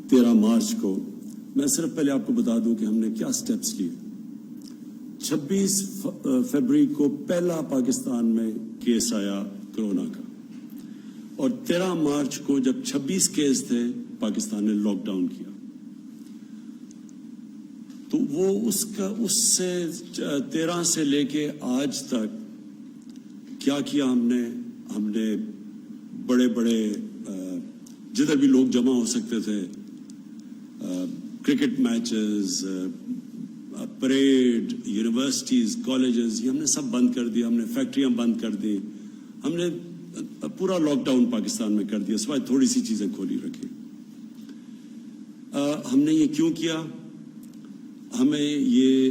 13 مارچ کو میں صرف پہلے آپ کو بتا دوں کہ ہم نے کیا سٹیپس لیے. 26 فروری کو پہلا پاکستان میں کیس آیا کرونا کا, اور 13 مارچ کو جب 26 کیس تھے پاکستان نے لاک ڈاؤن کیا. تو وہ اس سے 13 سے لے کے آج تک کیا کیا ہم نے بڑے بڑے جدھر بھی لوگ جمع ہو سکتے تھے, cricket matches, parade, universities, colleges, یہ ہم نے سب بند کر دیا. ہم نے فیکٹریاں بند کر دی. ہم نے پورا لاک ڈاؤن پاکستان میں کر دیا, سوائے تھوڑی سی چیزیں کھولی رکھی. ہم نے یہ کیوں کیا؟ ہمیں یہ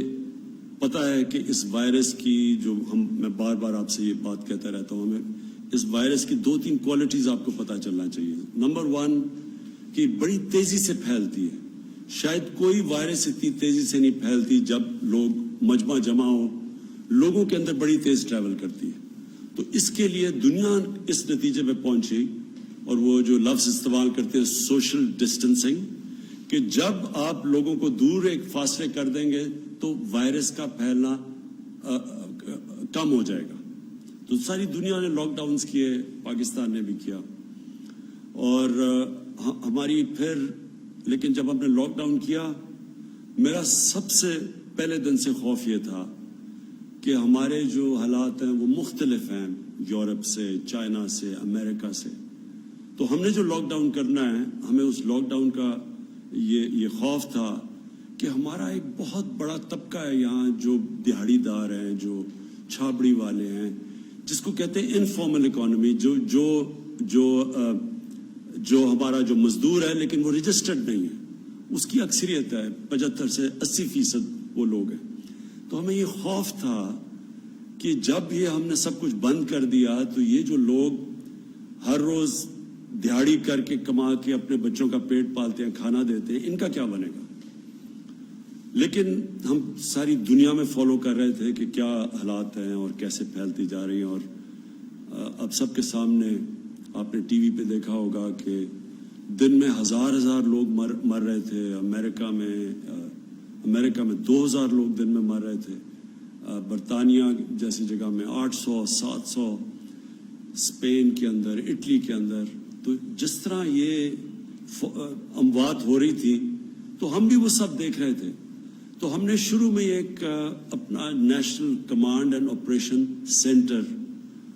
پتہ ہے کہ اس وائرس کی میں بار بار آپ سے یہ بات کہتا رہتا ہوں, ہمیں اس وائرس کی 2-3 کوالٹیز آپ کو پتہ چلنا چاہیے. نمبر 1 کہ بڑی تیزی سے پھیلتی ہے. شاید کوئی وائرس اتنی تیزی سے نہیں پھیلتی جب لوگ مجمع جمع ہو, لوگوں کے اندر بڑی تیز ٹریول کرتی ہے. تو اس کے لیے دنیا اس نتیجے پہ پہنچی, اور وہ جو لفظ استعمال کرتے ہیں سوشل ڈسٹینسنگ, کہ جب آپ لوگوں کو دور ایک فاصلے کر دیں گے تو وائرس کا پھیلنا کم ہو جائے گا. تو ساری دنیا نے لاک ڈاؤنز کیے, پاکستان نے بھی کیا. اور ہماری پھر لیکن جب ہم نے لاک ڈاؤن کیا, میرا سب سے پہلے دن سے خوف یہ تھا کہ ہمارے جو حالات ہیں وہ مختلف ہیں یورپ سے, چائنا سے, امریکہ سے. تو ہم نے جو لاک ڈاؤن کرنا ہے, ہمیں اس لاک ڈاؤن کا یہ خوف تھا کہ ہمارا ایک بہت بڑا طبقہ ہے یہاں جو دیہڑی دار ہیں, جو چھابڑی والے ہیں, جس کو کہتے ہیں انفارمل اکانومی, جو ہمارا جو مزدور ہے لیکن وہ رجسٹرڈ نہیں ہے, اس کی اکثریت ہے, 75 سے 80% وہ لوگ ہیں. تو ہمیں یہ خوف تھا کہ جب یہ ہم نے سب کچھ بند کر دیا تو یہ جو لوگ ہر روز دیہڑی کر کے کما کے اپنے بچوں کا پیٹ پالتے ہیں, کھانا دیتے ہیں, ان کا کیا بنے گا. لیکن ہم ساری دنیا میں فالو کر رہے تھے کہ کیا حالات ہیں اور کیسے پھیلتی جا رہی ہیں. اور اب سب کے سامنے آپ نے ٹی وی پہ دیکھا ہوگا کہ دن میں ہزار لوگ مر رہے تھے. امریکہ میں 2000 لوگ دن میں مر رہے تھے. برطانیہ جیسی جگہ میں 800-700, اسپین کے اندر, اٹلی کے اندر. تو جس طرح یہ اموات ہو رہی تھی تو ہم بھی وہ سب دیکھ رہے تھے. تو ہم نے شروع میں ایک اپنا national command and operation centre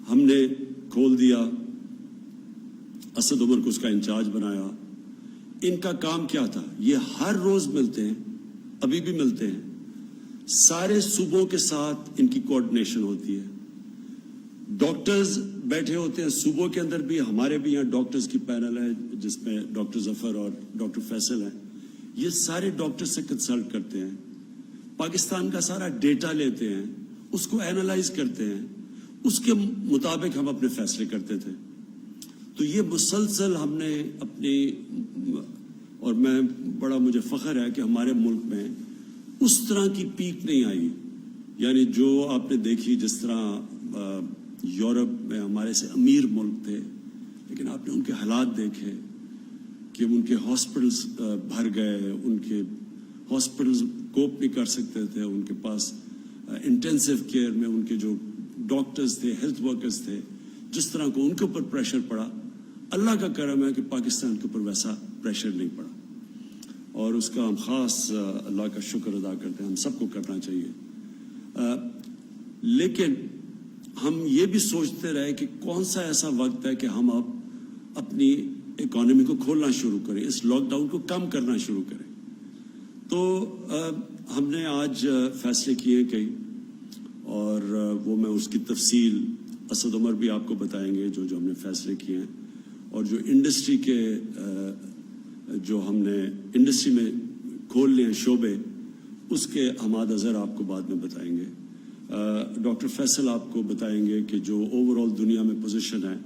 ہم نے کھول دیا. اسد عمر کو اس کا انچارج بنایا. ان کا کام کیا تھا؟ یہ ہر روز ملتے ہیں, ابھی بھی ملتے ہیں, سارے صوبوں کے ساتھ ان کی کوآرڈینیشن ہوتی ہے. ڈاکٹرز بیٹھے ہوتے ہیں صوبوں کے اندر بھی. ہمارے بھی یہاں ڈاکٹرز کی پینل ہے جس میں ڈاکٹر ظفر اور ڈاکٹر فیصل ہیں. یہ سارے ڈاکٹر سے کنسلٹ کرتے ہیں, پاکستان کا سارا ڈیٹا لیتے ہیں, اس کو اینالائز کرتے ہیں, اس کے مطابق ہم اپنے فیصلے کرتے تھے. تو یہ مسلسل ہم نے اپنی, اور میں بڑا مجھے فخر ہے کہ ہمارے ملک میں اس طرح کی پیک نہیں آئی. یعنی جو آپ نے دیکھی جس طرح یورپ میں ہمارے سے امیر ملک تھے, لیکن آپ نے ان کے حالات دیکھے کہ ان کے ہاسپٹلز بھر گئے, ان کے ہاسپٹلز کوپ نہیں کر سکتے تھے, ان کے پاس انٹینسیو کیئر میں ان کے جو ڈاکٹرز تھے, ہیلتھ ورکرز تھے, جس طرح کو ان کے اوپر پریشر پڑا. اللہ کا کرم ہے کہ پاکستان کے اوپر ویسا پریشر نہیں پڑا, اور اس کا ہم خاص اللہ کا شکر ادا کرتے ہیں. ہم سب کو کرنا چاہیے. لیکن ہم یہ بھی سوچتے رہے کہ کون سا ایسا وقت ہے کہ ہم اب اپنی اکانومی کو کھولنا شروع کریں, اس لاک ڈاؤن کو کم کرنا شروع کریں. تو ہم نے آج فیصلے کیے کئی, اور وہ میں اس کی تفصیل اسد عمر بھی آپ کو بتائیں گے جو ہم نے فیصلے کیے ہیں, اور جو انڈسٹری کے جو ہم نے انڈسٹری میں کھول لیے ہیں شعبے, اس کے حماد اظہر آپ کو بعد میں بتائیں گے. ڈاکٹر فیصل آپ کو بتائیں گے کہ جو اوور آل دنیا میں پوزیشن ہے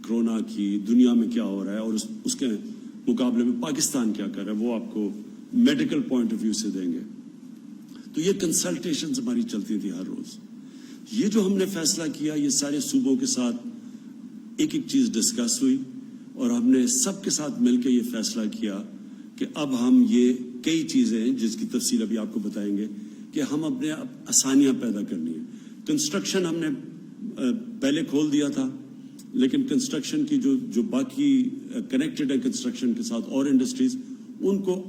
کرونا کی, دنیا میں کیا ہو رہا ہے, اور اس کے مقابلے میں پاکستان کیا کر رہا ہے, وہ آپ کو میڈیکل پوائنٹ آف ویو سے دیں گے. تو یہ کنسلٹیشنز ہماری چلتی تھی ہر روز. یہ جو ہم نے فیصلہ کیا, یہ سارے صوبوں کے ساتھ ایک ایک چیز ڈسکس ہوئی, اور ہم نے سب کے ساتھ مل کے یہ فیصلہ کیا کہ اب ہم یہ کئی چیزیں ہیں جس کی تفصیل ابھی آپ کو بتائیں گے کہ ہم اپنے آسانیاں پیدا کرنی ہیں. کنسٹرکشن ہم نے پہلے کھول دیا تھا, لیکن کنسٹرکشن کی جو باقی کنیکٹڈ ہے کنسٹرکشن کے ساتھ اور انڈسٹریز, ان کو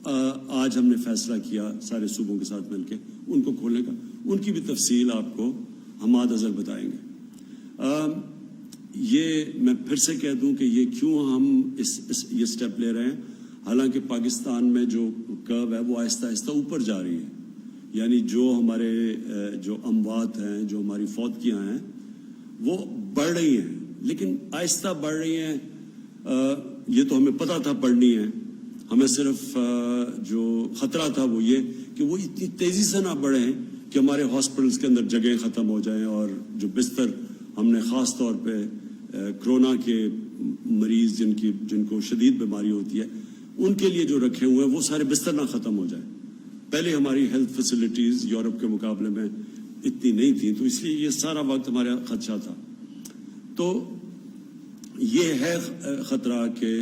آج ہم نے فیصلہ کیا سارے صوبوں کے ساتھ مل کے ان کو کھولنے کا. ان کی بھی تفصیل آپ کو حماد اظہر بتائیں گے. یہ میں پھر سے کہہ دوں کہ یہ کیوں ہم یہ سٹیپ لے رہے ہیں, حالانکہ پاکستان میں جو کرو ہے وہ آہستہ آہستہ اوپر جا رہی ہے. یعنی جو ہمارے جو اموات ہیں, جو ہماری فوتگیاں ہیں, وہ بڑھ رہی ہیں, لیکن آہستہ بڑھ رہی ہیں. یہ تو ہمیں پتہ تھا بڑھنی ہے. ہمیں صرف جو خطرہ تھا وہ یہ کہ وہ اتنی تیزی سے نہ بڑھیں کہ ہمارے ہاسپٹلس کے اندر جگہیں ختم ہو جائیں, اور جو بستر ہم نے خاص طور پہ کرونا کے مریض جن کو شدید بیماری ہوتی ہے ان کے لیے جو رکھے ہوئے ہیں وہ سارے بستر نہ ختم ہو جائیں. پہلے ہماری ہیلتھ فیسلٹیز یورپ کے مقابلے میں اتنی نہیں تھیں, تو اس لیے یہ سارا وقت ہمارا خدشہ تھا. تو یہ ہے خطرہ کہ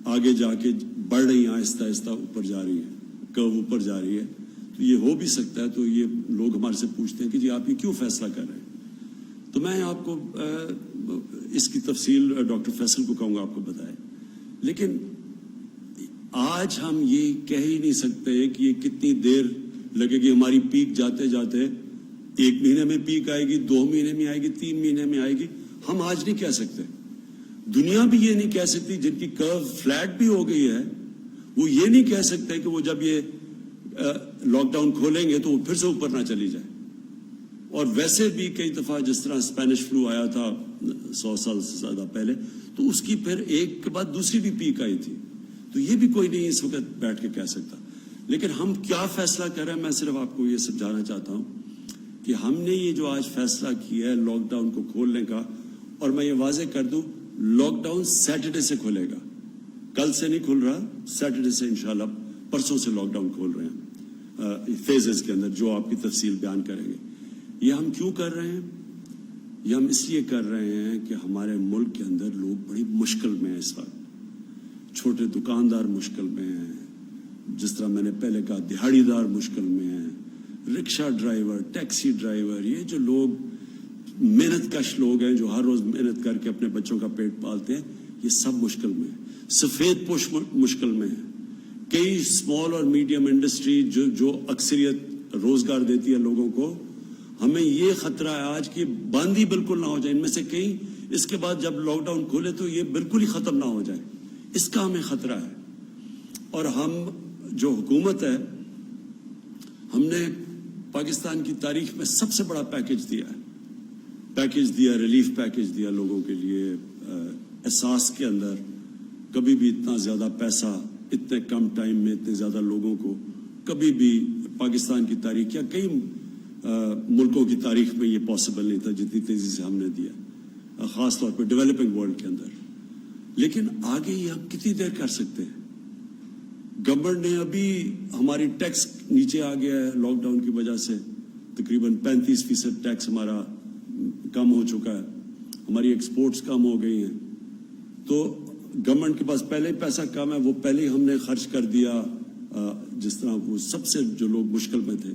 آگے جا کے بڑھ رہی ہیں, آہستہ آہستہ اوپر جا رہی ہے, کرو اوپر جا رہی ہے. تو یہ ہو بھی سکتا ہے. تو یہ لوگ ہمارے سے پوچھتے ہیں کہ جی آپ یہ کیوں فیصلہ کر رہے ہیں. تو میں آپ کو اس کی تفصیل ڈاکٹر فیصل کو کہوں گا آپ کو بتائے. لیکن آج ہم یہ کہہ ہی نہیں سکتے کہ یہ کتنی دیر لگے گی. ہماری پیک جاتے جاتے 1 مہینے میں پیک آئے گی, 2 مہینے میں آئے گی, 3 مہینے میں آئے گی, ہم آج نہیں کہہ سکتے. دنیا بھی یہ نہیں کہہ سکتی. جن کی کرو فلیٹ بھی ہو گئی ہے وہ یہ نہیں کہہ سکتے کہ وہ جب یہ لاک ڈاؤن کھولیں گے تو وہ پھر سے اوپر نہ چلی جائے. اور ویسے بھی کئی دفعہ جس طرح اسپینش فلو آیا تھا 100 سال سے زیادہ پہلے, تو اس کی پھر ایک کے بعد دوسری بھی پیک آئی تھی. تو یہ بھی کوئی نہیں اس وقت بیٹھ کے کہہ سکتا. لیکن ہم کیا فیصلہ کر رہے ہیں, میں صرف آپ کو یہ سمجھانا چاہتا ہوں کہ ہم نے یہ جو آج فیصلہ کیا ہے لاک ڈاؤن کو کھولنے کا, اور میں یہ واضح کر دوں لاک ڈاؤن سیٹرڈے سے کھلے گا, کل سے نہیں کھل رہا, سیٹرڈے سے انشاءاللہ پرسوں سے لاک ڈاؤن کھول رہے ہیں فیزز کے اندر, جو آپ کی تفصیل بیان کریں گے. یہ ہم کیوں کر رہے ہیں؟ یہ ہم اس لیے کر رہے ہیں کہ ہمارے ملک کے اندر لوگ بڑی مشکل میں ہیں اس وقت. چھوٹے دکاندار مشکل میں ہیں, جس طرح میں نے پہلے کہا دہاڑی دار مشکل میں ہیں, رکشہ ڈرائیور, ٹیکسی ڈرائیور, یہ جو لوگ محنت کش لوگ ہیں جو ہر روز محنت کر کے اپنے بچوں کا پیٹ پالتے ہیں, یہ سب مشکل میں ہیں. سفید پوش مشکل میں ہیں. کئی اسمال اور میڈیم انڈسٹری جو اکثریت روزگار دیتی ہے لوگوں کو, ہمیں یہ خطرہ ہے آج کہ بند ہی بالکل نہ ہو جائے. ان میں سے کئی اس کے بعد جب لاک ڈاؤن کھولے تو یہ بالکل ہی ختم نہ ہو جائے, اس کا ہمیں خطرہ ہے. اور ہم جو حکومت ہے, ہم نے پاکستان کی تاریخ میں سب سے بڑا پیکج دیا, ریلیف پیکج دیا لوگوں کے لیے. احساس کے اندر کبھی بھی اتنا زیادہ پیسہ اتنے کم ٹائم میں اتنے زیادہ لوگوں کو کبھی بھی پاکستان کی تاریخ یا کئی ملکوں کی تاریخ میں یہ پاسبل نہیں تھا جتنی تیزی سے ہم نے دیا, خاص طور پہ ڈیولپنگ ورلڈ کے اندر. لیکن آگے یہ ہم کتنی دیر کر سکتے ہیں؟ گورنمنٹ نے ابھی ہماری ٹیکس نیچے آ گیا ہے لاک ڈاؤن کی وجہ سے, تقریباً 35% ٹیکس ہمارا کم ہو چکا ہے, ہماری ایکسپورٹس کم ہو گئی ہیں. تو گورنمنٹ کے پاس پہلے ہی پیسہ کم ہے, وہ پہلے ہی ہم نے خرچ کر دیا. جس طرح وہ سب سے جو لوگ مشکل میں تھے,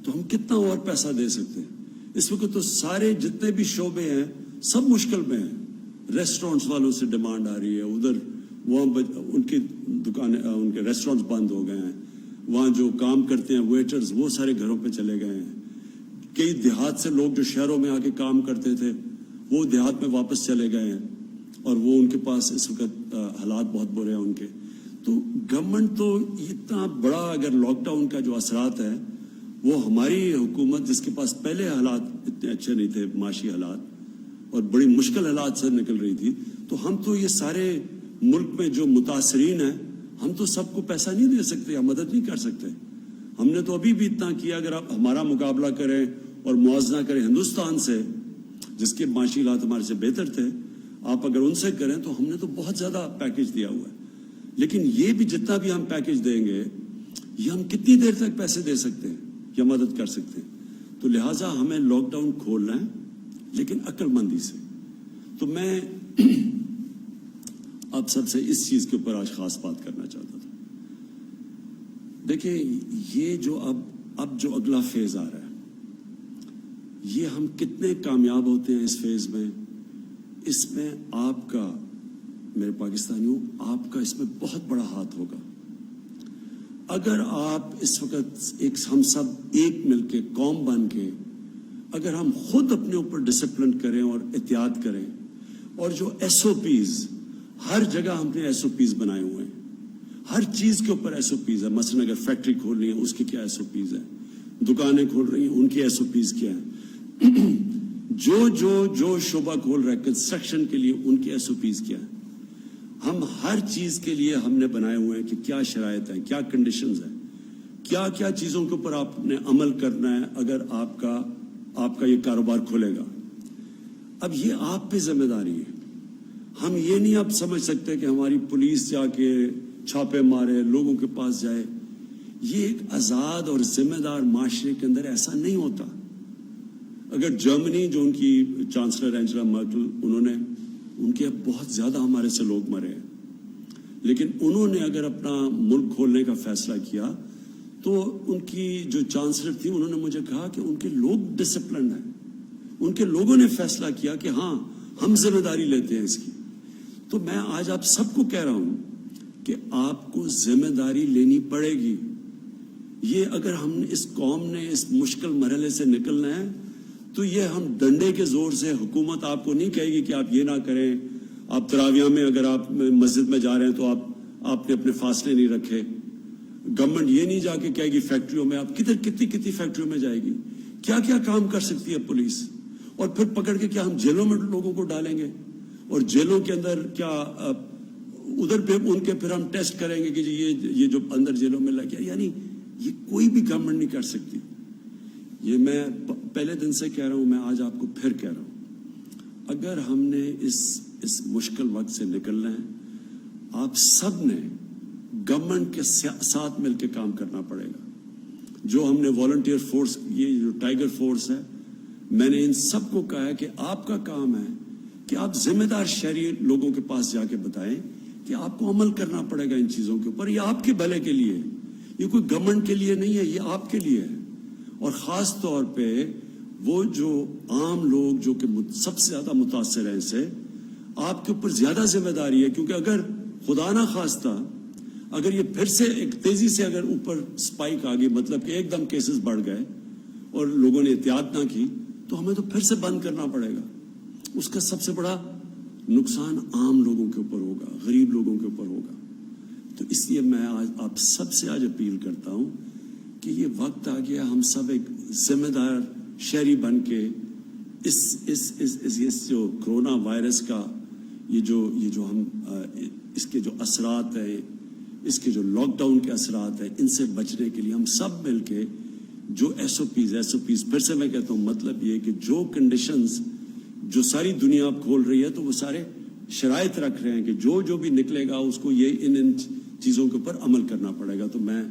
تو ہم کتنا اور پیسہ دے سکتے ہیں؟ اس وقت تو سارے جتنے بھی شعبے ہیں سب مشکل میں ہیں. ریسٹورینٹس والوں سے ڈیمانڈ آ رہی ہے, ادھر وہاں ان کی دکانیں, ان کے ریسٹورینٹس بند ہو گئے ہیں. وہاں جو کام کرتے ہیں ویٹرز, وہ سارے گھروں پہ چلے گئے ہیں. کئی دیہات سے لوگ جو شہروں میں آ کے کام کرتے تھے وہ دیہات میں واپس چلے گئے ہیں, اور وہ ان کے پاس اس وقت حالات بہت برے ہیں ان کے. تو گورنمنٹ تو اتنا بڑا, اگر لاک ڈاؤن کا جو اثرات ہے وہ ہماری حکومت جس کے پاس پہلے حالات اتنے اچھے نہیں تھے, معاشی حالات, اور بڑی مشکل حالات سے نکل رہی تھی, تو ہم تو یہ سارے ملک میں جو متاثرین ہیں, ہم تو سب کو پیسہ نہیں دے سکتے یا مدد نہیں کر سکتے. ہم نے تو ابھی بھی اتنا کیا. اگر آپ ہمارا مقابلہ کریں اور موازنہ کریں ہندوستان سے, جس کے معاشی حالات ہمارے سے بہتر تھے, آپ اگر ان سے کریں تو ہم نے تو بہت زیادہ پیکج دیا ہوا ہے. لیکن یہ بھی جتنا بھی ہم پیکج دیں گے, یہ ہم کتنی دیر تک پیسے دے سکتے ہیں یا مدد کر سکتے ہیں؟ تو لہٰذا ہمیں لاک ڈاؤن کھولنا ہے, لیکن عقل مندی سے. تو میں آپ سب سے اس چیز کے اوپر آج خاص بات کرنا چاہتا تھا. دیکھیں یہ جو اب جو اگلا فیز آ رہا ہے، یہ ہم کتنے کامیاب ہوتے ہیں اس فیز میں، اس میں آپ کا، میرے پاکستانیوں، آپ کا اس میں بہت بڑا ہاتھ ہوگا. اگر آپ اس وقت ہم سب ایک مل کے، قوم بن کے، اگر ہم خود اپنے اوپر ڈسپلن کریں اور احتیاط کریں، اور جو ایس او پیز، ہر جگہ ہم نے ایس او پیز بنائے ہوئے ہیں، ہر چیز کے اوپر ایس او پیز ہے. مثلا اگر فیکٹری کھول رہی ہے اس کی کیا ایس او پیز ہے، دکانیں کھول رہی ہیں ان کی ایس او پیز کیا ہے، جو شعبہ کھول رہا ہے کنسٹرکشن کے لیے ان کی ایس او پیز کیا ہے. ہم ہر چیز کے لیے ہم نے بنائے ہوئے ہیں کہ کیا شرائط ہیں، کیا کنڈیشنز ہیں، کیا کیا چیزوں کے اوپر آپ نے عمل کرنا ہے اگر آپ کا یہ کاروبار کھولے گا. اب یہ آپ پہ ذمہ داری ہے. ہم یہ نہیں اب سمجھ سکتے کہ ہماری پولیس جا کے چھاپے مارے، لوگوں کے پاس جائے. یہ ایک آزاد اور ذمہ دار معاشرے کے اندر ایسا نہیں ہوتا. اگر جرمنی، جو ان کی چانسلر اینجلا مرکل، ان کے بہت زیادہ ہمارے سے لوگ مرے ہیں، لیکن انہوں نے اگر اپنا ملک کھولنے کا فیصلہ کیا تو ان کی جو چانسلر تھی انہوں نے مجھے کہا کہ ان کے لوگ ڈسپلنڈ ہیں، ان کے لوگوں نے فیصلہ کیا کہ ہاں ہم ذمہ داری لیتے ہیں اس کی. تو میں آج آپ سب کو کہہ رہا ہوں کہ آپ کو ذمہ داری لینی پڑے گی. یہ اگر ہم اس قوم نے اس مشکل مرحلے سے نکلنا ہے تو یہ ہم ڈنڈے کے زور سے، حکومت آپ کو نہیں کہے گی کہ آپ یہ نہ کریں. آپ تراویح میں اگر آپ مسجد میں جا رہے ہیں تو آپ نے اپنے فاصلے نہیں رکھے. گورنمنٹ یہ نہیں جا کے کہے گی فیکٹریوں میں، آپ کتنی فیکٹریوں میں جائے گی، کیا کیا کام کر سکتی ہے پولیس. اور پھر پکڑ کے کیا ہم جیلوں میں لوگوں کو ڈالیں گے، اور جیلوں کے اندر کیا ادھر پہ ان کے پھر ہم ٹیسٹ کریں گے کہ جی یہ جو اندر جیلوں میں لگ گیا. یعنی یہ کوئی بھی گورنمنٹ نہیں کر سکتی. یہ میں پہلے دن سے کہہ رہا ہوں، میں آج آپ کو پھر کہہ رہا ہوں، اگر ہم نے اس مشکل وقت سے نکلنا ہے، آپ سب نے گورنمنٹ کے ساتھ مل کے کام کرنا پڑے گا. جو ہم نے والنٹیئر فورس، یہ جو ٹائیگر فورس ہے، میں نے ان سب کو کہا ہے کہ آپ کا کام ہے کہ آپ ذمہ دار شہری لوگوں کے پاس جا کے بتائیں کہ آپ کو عمل کرنا پڑے گا ان چیزوں کے اوپر. یہ آپ کے بھلے کے لیے، یہ کوئی گورنمنٹ کے لیے نہیں ہے، یہ آپ کے لیے ہے. اور خاص طور پہ وہ جو عام لوگ جو کہ سب سے زیادہ متاثر ہیں، اس سے آپ کے اوپر زیادہ ذمہ داری ہے. کیونکہ اگر خدا نہ خواستہ اگر یہ پھر سے ایک تیزی سے اگر اوپر سپائک آ گئی، مطلب کہ ایک دم کیسز بڑھ گئے اور لوگوں نے احتیاط نہ کی، تو ہمیں تو پھر سے بند کرنا پڑے گا. اس کا سب سے بڑا نقصان عام لوگوں کے اوپر ہوگا، غریب لوگوں کے اوپر ہوگا. تو اس لیے میں آج آپ سب سے آج اپیل کرتا ہوں کہ یہ وقت آ گیا، ہم سب ایک ذمہ دار شہری بن کے اس جو کرونا وائرس کا یہ جو ہم اس کے جو اثرات ہیں، اس کے جو لاک ڈاؤن کے اثرات ہیں، ان سے بچنے کے لیے ہم سب مل کے جو ایس او پیز پھر سے میں کہتا ہوں، مطلب یہ کہ جو کنڈیشنز جو ساری دنیا اب کھول رہی ہے تو وہ سارے شرائط رکھ رہے ہیں کہ جو بھی نکلے گا اس کو یہ ان چیزوں کے اوپر عمل کرنا پڑے گا. تو میں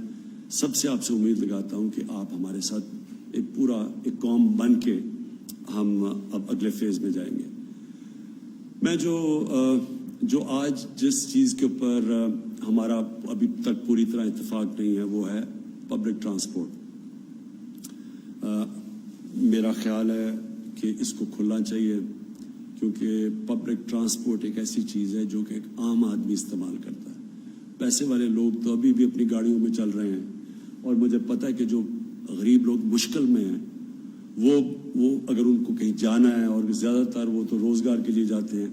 سب سے آپ سے امید لگاتا ہوں کہ آپ ہمارے ساتھ ایک قوم بن کے ہم اب اگلے فیز میں جائیں گے. میں جو آج جس چیز کے اوپر ہمارا ابھی تک پوری طرح اتفاق نہیں ہے وہ ہے پبلک ٹرانسپورٹ. میرا خیال ہے کہ اس کو کھلنا چاہیے، کیونکہ پبلک ٹرانسپورٹ ایک ایسی چیز ہے جو کہ ایک عام آدمی استعمال کرتا ہے. پیسے والے لوگ تو ابھی بھی اپنی گاڑیوں میں چل رہے ہیں، اور مجھے پتہ ہے کہ جو غریب لوگ مشکل میں ہیں وہ اگر ان کو کہیں جانا ہے، اور زیادہ تر وہ تو روزگار کے لیے جاتے ہیں،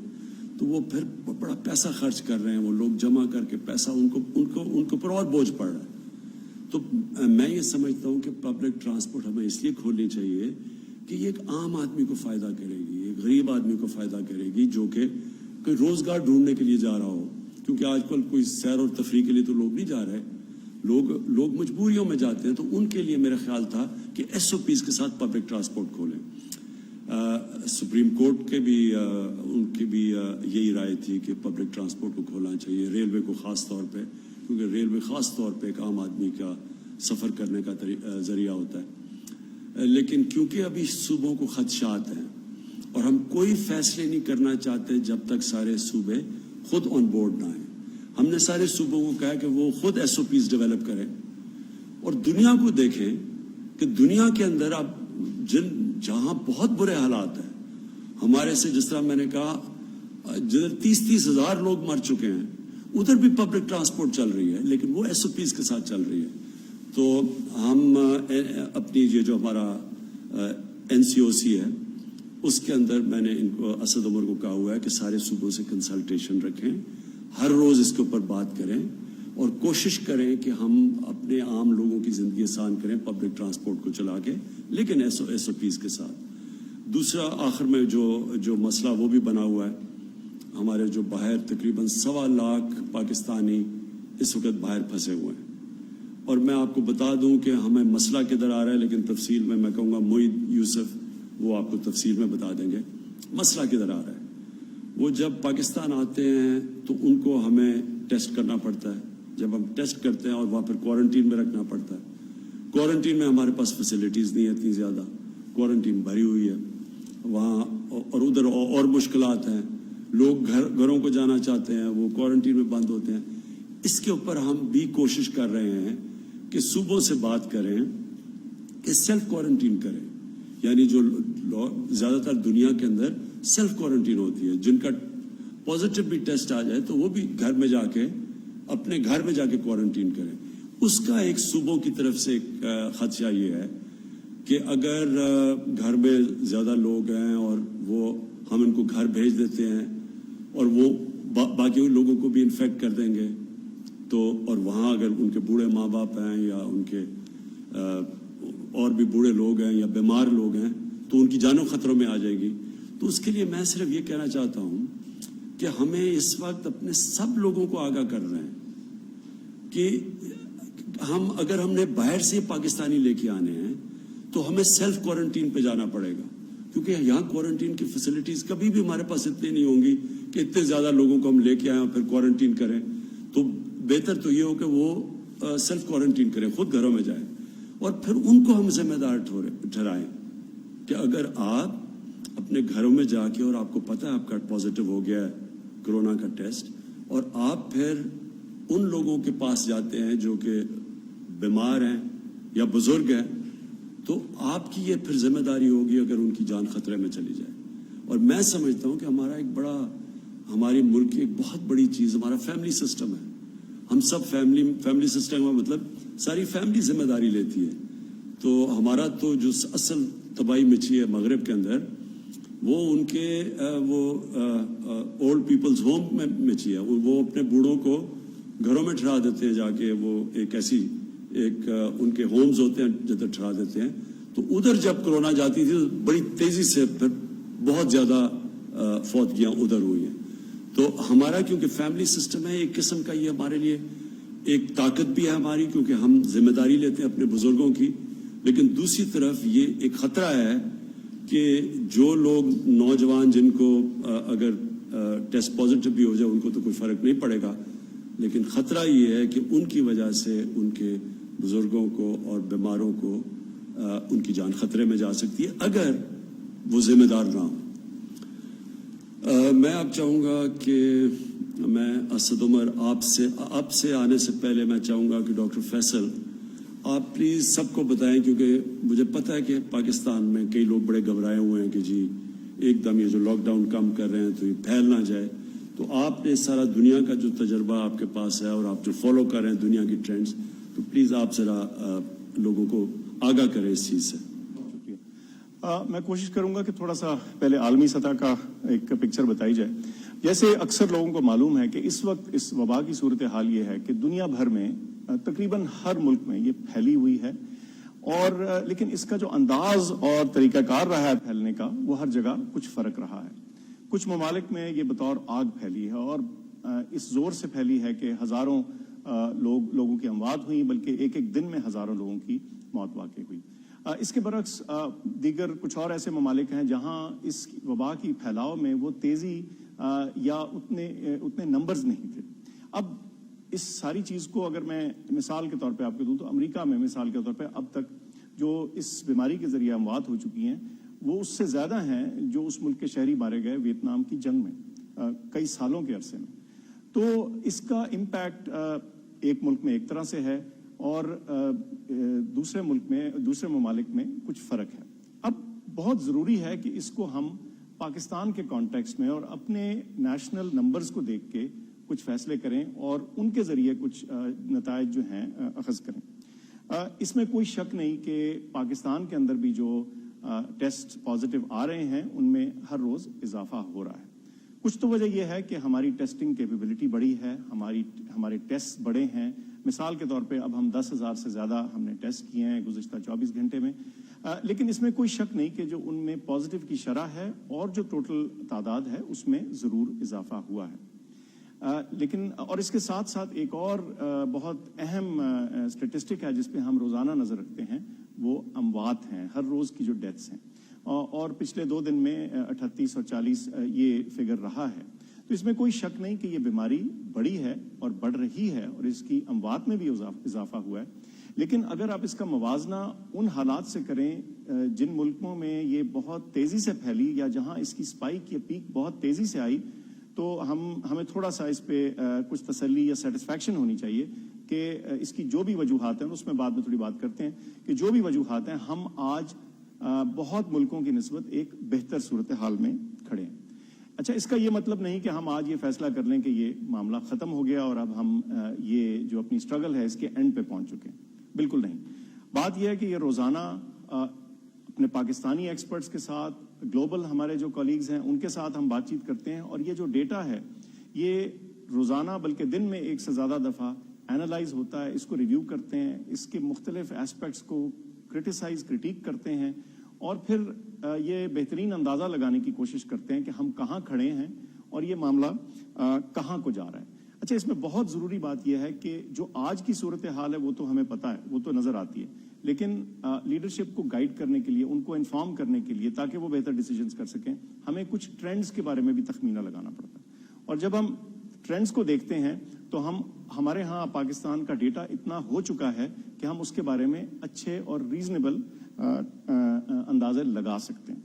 تو وہ پھر بڑا پیسہ خرچ کر رہے ہیں. وہ لوگ جمع کر کے پیسہ ان کو پر اور بوجھ پڑ رہا ہے. تو میں یہ سمجھتا ہوں کہ پبلک ٹرانسپورٹ ہمیں اس لیے کھولنی چاہیے کہ یہ ایک عام آدمی کو فائدہ کرے گی، ایک غریب آدمی کو فائدہ کرے گی جو کہ کوئی روزگار ڈھونڈنے کے لیے جا رہا ہو. کیونکہ آج کل کوئی سیر اور تفریح کے لیے تو لوگ نہیں جا رہے، لوگ مجبوریوں میں جاتے ہیں. تو ان کے لیے میرا خیال تھا کہ ایس او پیز کے ساتھ پبلک ٹرانسپورٹ کھولیں. سپریم کورٹ کے بھی ان کی بھی یہی رائے تھی کہ پبلک ٹرانسپورٹ کو کھولنا چاہیے، ریلوے کو خاص طور پہ، کیونکہ ریلوے خاص طور پہ ایک عام آدمی کا سفر کرنے کا ذریعہ ہوتا ہے. لیکن کیونکہ ابھی صوبوں کو خدشات ہیں اور ہم کوئی فیصلے نہیں کرنا چاہتے جب تک سارے صوبے خود آن بورڈ نہ آئیں. ہم نے سارے صوبوں کو کہا کہ وہ خود ایس او پیز ڈیولپ کریں اور دنیا کو دیکھیں کہ دنیا کے اندر اب جہاں بہت برے حالات ہیں ہمارے سے، جس طرح میں نے کہا جدھر 30 ہزار لوگ مر چکے ہیں ادھر بھی پبلک ٹرانسپورٹ چل رہی ہے، لیکن وہ ایس او پیز کے ساتھ چل رہی ہے. تو ہم اپنی یہ جو ہمارا NCOC ہے اس کے اندر میں نے ان کو اسد عمر کو کہا ہوا ہے کہ سارے صوبوں سے کنسلٹیشن رکھیں، ہر روز اس کے اوپر بات کریں اور کوشش کریں کہ ہم اپنے عام لوگوں کی زندگی آسان کریں پبلک ٹرانسپورٹ کو چلا کے، لیکن ایس او پیز کے ساتھ. دوسرا آخر میں جو مسئلہ وہ بھی بنا ہوا ہے، ہمارے جو باہر تقریباً 1.25 لاکھ پاکستانی اس وقت باہر پھنسے ہوئے ہیں. اور میں آپ کو بتا دوں کہ ہمیں مسئلہ کدھر آ رہا ہے، لیکن تفصیل میں کہوں گا معید یوسف وہ آپ کو تفصیل میں بتا دیں گے مسئلہ کدھر آ رہا ہے. وہ جب پاکستان آتے ہیں تو ان کو ہمیں ٹیسٹ کرنا پڑتا ہے. جب ہم ٹیسٹ کرتے ہیں اور وہاں پھر کوارنٹین میں رکھنا پڑتا ہے. کوارنٹین میں ہمارے پاس فیسلٹیز نہیں ہیں اتنی زیادہ، کوارنٹین بھری ہوئی ہے وہاں، اور ادھر اور مشکلات ہیں. لوگ گھروں کو جانا چاہتے ہیں، وہ کوارنٹین میں بند ہوتے ہیں. اس کے اوپر ہم بھی کوشش کر رہے ہیں کہ صوبوں سے بات کریں کہ سیلف کوارنٹین کریں. یعنی جو زیادہ تر دنیا کے اندر سیلف کوارنٹین ہوتی ہے، جن کا پازیٹیو بھی ٹیسٹ آ جائے تو وہ بھی گھر میں جا کے اپنے گھر میں جا کے کوارنٹین کریں. اس کا ایک صوبوں کی طرف سے ایک خدشہ یہ ہے کہ اگر گھر میں زیادہ لوگ ہیں اور وہ ہم ان کو گھر بھیج دیتے ہیں اور وہ باقی لوگوں کو بھی انفیکٹ کر دیں گے تو، اور وہاں اگر ان کے بوڑھے ماں باپ ہیں یا ان کے اور بھی بوڑھے لوگ ہیں یا بیمار لوگ ہیں تو ان کی جانوں خطروں میں آ جائے گی. تو اس کے لیے میں صرف یہ کہنا چاہتا ہوں کہ ہمیں اس وقت اپنے سب لوگوں کو آگاہ کر رہے ہیں کہ اگر ہم نے باہر سے پاکستانی لے کے آنے ہیں تو ہمیں سیلف کوارنٹین پہ جانا پڑے گا، کیونکہ یہاں کوارنٹین کی فیسلٹیز کبھی بھی ہمارے پاس اتنی نہیں ہوں گی کہ اتنے زیادہ لوگوں کو ہم لے کے آئیں اور پھر کوارنٹین کریں. تو بہتر تو یہ ہو کہ وہ سیلف کوارنٹین کریں، خود گھروں میں جائیں اور پھر ان کو ہم ذمہ دار ٹھہرائیں کہ اگر آپ اپنے گھروں میں جا کے اور آپ کو پتہ ہے آپ کا پازیٹیو ہو گیا ہے کرونا کا ٹیسٹ اور آپ پھر ان لوگوں کے پاس جاتے ہیں جو کہ بیمار ہیں یا بزرگ ہیں تو آپ کی یہ پھر ذمہ داری ہوگی اگر ان کی جان خطرے میں چلی جائے. اور میں سمجھتا ہوں کہ ہمارا ایک بڑا، ہماری ملک کی ایک بہت بڑی چیز ہمارا فیملی سسٹم ہے. ہم سب فیملی سسٹم کا مطلب ساری فیملی ذمہ داری لیتی ہے. تو ہمارا تو جو اصل تباہی مچی ہے مغرب کے اندر وہ ان کے وہ اولڈ پیپلز ہوم میں مچی ہے. وہ اپنے بوڑھوں کو گھروں میں ٹھہرا دیتے ہیں جا کے، وہ ایک ایسی ان کے ہومز ہوتے ہیں جدھر ٹھہرا دیتے ہیں. تو ادھر جب کرونا جاتی تھی تو بڑی تیزی سے پھر بہت زیادہ فوتگیاں ادھر ہوئی ہیں. تو ہمارا کیونکہ فیملی سسٹم ہے ایک قسم کا، یہ ہمارے لیے ایک طاقت بھی ہے ہماری کیونکہ ہم ذمہ داری لیتے ہیں اپنے بزرگوں کی. لیکن دوسری طرف یہ ایک خطرہ ہے کہ جو لوگ نوجوان جن کو اگر ٹیسٹ پازیٹیو بھی ہو جائے ان کو تو کوئی فرق نہیں پڑے گا، لیکن خطرہ یہ ہے کہ ان کی وجہ سے ان کے بزرگوں کو اور بیماروں کو ان کی جان خطرے میں جا سکتی ہے اگر وہ ذمہ دار نہ ہوں. میں اب چاہوں گا کہ میں اسد عمر آپ سے آنے سے پہلے میں چاہوں گا کہ ڈاکٹر فیصل آپ پلیز سب کو بتائیں، کیونکہ مجھے پتہ ہے کہ پاکستان میں کئی لوگ بڑے گھبرائے ہوئے ہیں کہ جی ایک دم یہ جو لاک ڈاؤن کم کر رہے ہیں تو یہ پھیل نہ جائے. تو آپ نے سارا دنیا کا جو تجربہ آپ کے پاس ہے اور آپ جو فالو کر رہے ہیں دنیا کی ٹرینڈز، تو پلیز آپ ذرا لوگوں کو آگاہ کریں اس چیز سے. میں کوشش کروں گا کہ تھوڑا سا پہلے عالمی سطح کا ایک پکچر بتائی جائے. جیسے اکثر لوگوں کو معلوم ہے کہ اس وقت اس وبا کی صورتحال یہ ہے کہ دنیا بھر میں تقریباً ہر ملک میں یہ پھیلی ہوئی ہے، اور لیکن اس کا جو انداز اور طریقہ کار رہا ہے پھیلنے کا وہ ہر جگہ کچھ فرق رہا ہے. کچھ ممالک میں یہ بطور آگ پھیلی ہے اور اس زور سے پھیلی ہے کہ ہزاروں لوگوں کی اموات ہوئی، بلکہ ایک دن میں ہزاروں لوگوں کی موت واقع ہوئی. اس کے برعکس دیگر کچھ اور ایسے ممالک ہیں جہاں اس وبا کی پھیلاؤ میں وہ تیزی یا اتنے نمبرز نہیں تھے. اب اس ساری چیز کو اگر میں مثال کے طور پہ آپ کو دوں تو امریکہ میں مثال کے طور پہ اب تک جو اس بیماری کے ذریعے اموات ہو چکی ہیں وہ اس سے زیادہ ہیں جو اس ملک کے شہری مارے گئے ویتنام کی جنگ میں کئی سالوں کے عرصے میں. تو اس کا امپیکٹ ایک ملک میں ایک طرح سے ہے اور دوسرے ملک میں دوسرے ممالک میں کچھ فرق ہے. اب بہت ضروری ہے کہ اس کو ہم پاکستان کے کانٹیکسٹ میں اور اپنے نیشنل نمبرز کو دیکھ کے کچھ فیصلے کریں اور ان کے ذریعے کچھ نتائج جو ہیں اخذ کریں. اس میں کوئی شک نہیں کہ پاکستان کے اندر بھی جو ٹیسٹ پازیٹیو آ رہے ہیں ان میں ہر روز اضافہ ہو رہا ہے. کچھ تو وجہ یہ ہے کہ ہماری ٹیسٹنگ کیپیبلٹی بڑی ہے, ہمارے ٹیسٹ بڑے ہیں. مثال کے طور پہ اب ہم 10,000 سے زیادہ ہم نے ٹیسٹ کیے ہیں گزشتہ 24 گھنٹے میں. لیکن اس میں کوئی شک نہیں کہ جو ان میں پازیٹیو کی شرح ہے اور جو ٹوٹل تعداد ہے اس میں ضرور اضافہ ہوا ہے. لیکن اور اس کے ساتھ ساتھ ایک اور بہت اہم اسٹیٹسٹک ہے جس پہ ہم روزانہ نظر رکھتے ہیں, وہ اموات ہیں, ہر روز کی جو ڈیتھس ہیں. اور پچھلے 2 دن میں 38 اور 40 یہ فگر رہا ہے. تو اس میں کوئی شک نہیں کہ یہ بیماری بڑی ہے اور بڑھ رہی ہے اور اس کی اموات میں بھی اضافہ ہوا ہے. لیکن اگر آپ اس کا موازنہ ان حالات سے کریں جن ملکوں میں یہ بہت تیزی سے پھیلی یا جہاں اس کی اسپائک یا پیک بہت تیزی سے آئی, تو ہمیں تھوڑا سا اس پہ کچھ تسلی یا سیٹسفیکشن ہونی چاہیے کہ اس کی جو بھی وجوہات ہیں اس میں بعد میں تھوڑی بات کرتے ہیں کہ جو بھی وجوہات ہیں ہم آج بہت ملکوں کی نسبت ایک بہتر صورتحال میں کھڑے ہیں. اچھا, اس کا یہ مطلب نہیں کہ ہم آج یہ فیصلہ کر لیں کہ یہ معاملہ ختم ہو گیا اور اب ہم یہ جو اپنی اسٹرگل ہے اس کے اینڈ پہ پہنچ چکے ہیں. بالکل نہیں. بات یہ ہے کہ یہ روزانہ اپنے پاکستانی ایکسپرٹس کے ساتھ, گلوبل ہمارے جو کولیگز ہیں ان کے ساتھ ہم بات چیت کرتے ہیں اور یہ جو ڈیٹا ہے یہ روزانہ بلکہ دن میں 1 سے زیادہ دفعہ اینالائز ہوتا ہے. اس کو ریویو کرتے ہیں, اس کے مختلف ایسپیکٹس کو کریٹیک کرتے ہیں اور پھر یہ بہترین اندازہ لگانے کی کوشش کرتے ہیں کہ ہم کہاں کھڑے ہیں اور یہ معاملہ کہاں کو جا رہا ہے. اچھا, اس میں بہت ضروری بات یہ ہے کہ جو آج کی صورتحال ہے وہ تو ہمیں پتہ ہے, وہ تو نظر آتی ہے, لیکن لیڈرشپ کو گائیڈ کرنے کے لیے, ان کو انفارم کرنے کے لیے تاکہ وہ بہتر ڈیسیجنز کر سکیں, ہمیں کچھ ٹرینڈز کے بارے میں بھی تخمینہ لگانا پڑتا ہے. اور جب ہم ٹرینڈز کو دیکھتے ہیں تو ہمارے ہاں پاکستان کا ڈیٹا اتنا ہو چکا ہے کہ ہم اس کے بارے میں اچھے اور ریزنیبل اندازے لگا سکتے ہیں.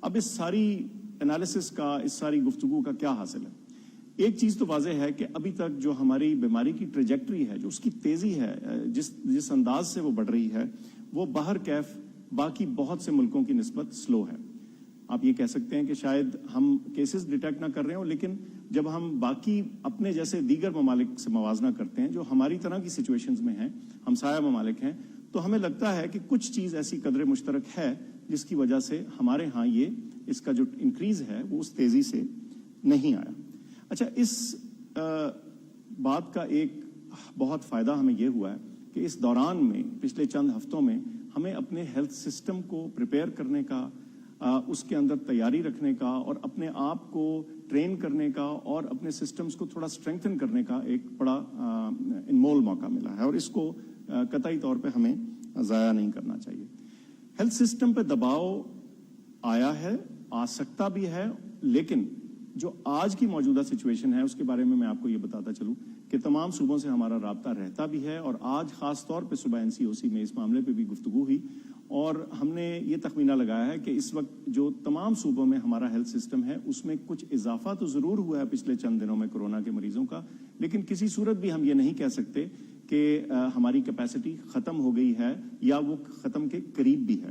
اب اس ساری انالیسس کا, اس ساری گفتگو کا کیا حاصل ہے؟ ایک چیز تو واضح ہے کہ ابھی تک جو ہماری بیماری کی ٹریجیکٹری ہے, جو اس کی تیزی ہے, جس انداز سے وہ بڑھ رہی ہے, وہ باہر کیف باقی بہت سے ملکوں کی نسبت سلو ہے. آپ یہ کہہ سکتے ہیں کہ شاید ہم کیسز ڈیٹیکٹ نہ کر رہے ہوں, لیکن جب ہم باقی اپنے جیسے دیگر ممالک سے موازنہ کرتے ہیں جو ہماری طرح کی سچویشنز میں ہیں, ہمسایہ ممالک ہیں, تو ہمیں لگتا ہے کہ کچھ چیز ایسی قدر مشترک ہے جس کی وجہ سے ہمارے ہاں یہ اس کا جو انکریز ہے وہ اس تیزی سے نہیں آیا. اچھا, اس بات کا ایک بہت فائدہ ہمیں یہ ہوا ہے کہ اس دوران میں پچھلے چند ہفتوں میں ہمیں اپنے ہیلتھ سسٹم کو پریپیئر کرنے کا, اس کے اندر تیاری رکھنے کا اور اپنے آپ کو ٹرین کرنے کا اور اپنے سسٹمز کو تھوڑا اسٹرینگتھن کرنے کا ایک بڑا انمول موقع ملا ہے اور اس کو قطعی طور پہ ہمیں ضائع نہیں کرنا چاہیے. ہیلتھ سسٹم پہ دباؤ آیا ہے, آ سکتا بھی ہے, لیکن جو آج کی موجودہ سچویشن ہے اس کے بارے میں آپ کو یہ بتاتا چلوں کہ تمام صوبوں سے ہمارا رابطہ رہتا بھی ہے اور آج خاص طور پہ صبح NCOC میں اس معاملے پہ بھی گفتگو ہوئی اور ہم نے یہ تخمینہ لگایا ہے کہ اس وقت جو تمام صوبوں میں ہمارا ہیلتھ سسٹم ہے اس میں کچھ اضافہ تو ضرور ہوا ہے پچھلے چند دنوں میں کورونا کے مریضوں کا, لیکن کسی صورت بھی ہم یہ نہیں کہہ سکتے کہ ہماری کیپیسٹی ختم ہو گئی ہے یا وہ ختم کے قریب بھی ہے.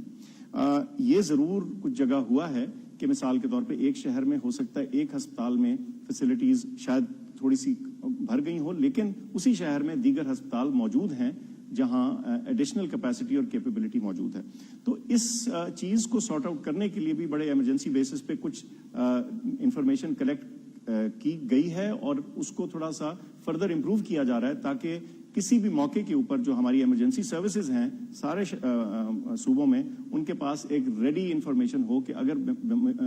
یہ ضرور کچھ جگہ ہوا ہے کہ مثال کے طور پہ ایک شہر میں ہو سکتا ہے ایک ہسپتال میں فیسلٹیز شاید تھوڑی سی بھر گئی ہوں, لیکن اسی شہر میں دیگر ہسپتال موجود ہیں جہاں ایڈیشنل کیپیسٹی اور کیپیبلٹی موجود ہے. تو اس چیز کو سارٹ آؤٹ کرنے کے لیے بھی بڑے ایمرجنسی بیسس پہ کچھ انفارمیشن کلیکٹ کی گئی ہے اور اس کو تھوڑا سا فردر امپروو کیا جا رہا ہے تاکہ کسی بھی موقع کے اوپر جو ہماری ایمرجنسی سروسز ہیں سارے صوبوں میں, ان کے پاس ایک ریڈی انفارمیشن ہو کہ اگر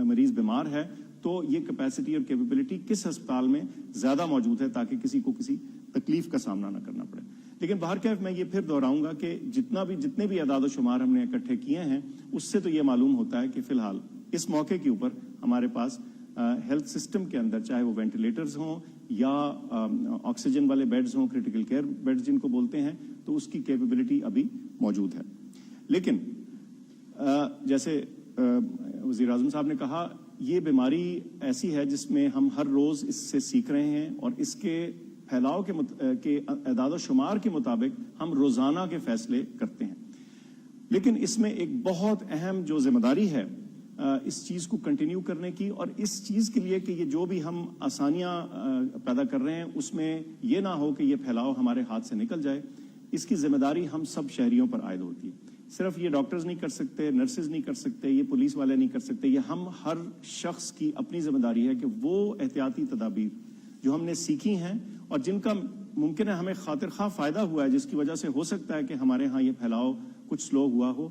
مریض بیمار ہے تو یہ کیپیسٹی اور کیپیبلٹی کس ہسپتال میں زیادہ موجود ہے تاکہ کسی کو کسی تکلیف کا سامنا نہ کرنا پڑے. لیکن باہر میں یہ پھر دہراؤں گا کہ جتنے بھی اعداد و شمار ہم نے اکٹھے کیے ہیں اس سے تو یہ معلوم ہوتا ہے کہ فی الحال اس موقع کے اوپر ہمارے پاس ہیلتھ سسٹم کے اندر چاہے وہ وینٹیلیٹرز ہوں یا آکسیجن والے بیڈز ہوں, کریٹیکل کیئر بیڈز جن کو بولتے ہیں, تو اس کی کیپیبلٹی ابھی موجود ہے. لیکن جیسے وزیر اعظم صاحب نے کہا یہ بیماری ایسی ہے جس میں ہم ہر روز اس سے سیکھ رہے ہیں اور اس کے پھیلاؤ کے اعداد و شمار کے مطابق ہم روزانہ کے فیصلے کرتے ہیں. لیکن اس میں ایک بہت اہم جو ذمہ داری ہے اس چیز کو کنٹینیو کرنے کی، اور اس چیز کے لیے کہ یہ جو بھی ہم آسانیاں پیدا کر رہے ہیں اس میں یہ نہ ہو کہ یہ پھیلاؤ ہمارے ہاتھ سے نکل جائے. اس کی ذمہ داری ہم سب شہریوں پر عائد ہوتی ہے. صرف یہ ڈاکٹرز نہیں کر سکتے، نرسز نہیں کر سکتے، یہ پولیس والے نہیں کر سکتے. یہ ہم ہر شخص کی اپنی ذمہ داری ہے کہ وہ احتیاطی تدابیر جو ہم نے سیکھی ہیں اور جن کا ممکن ہے ہمیں خاطر خواہ فائدہ ہوا ہے، جس کی وجہ سے ہو سکتا ہے کہ ہمارے ہاں یہ پھیلاؤ کچھ سلو ہوا ہو،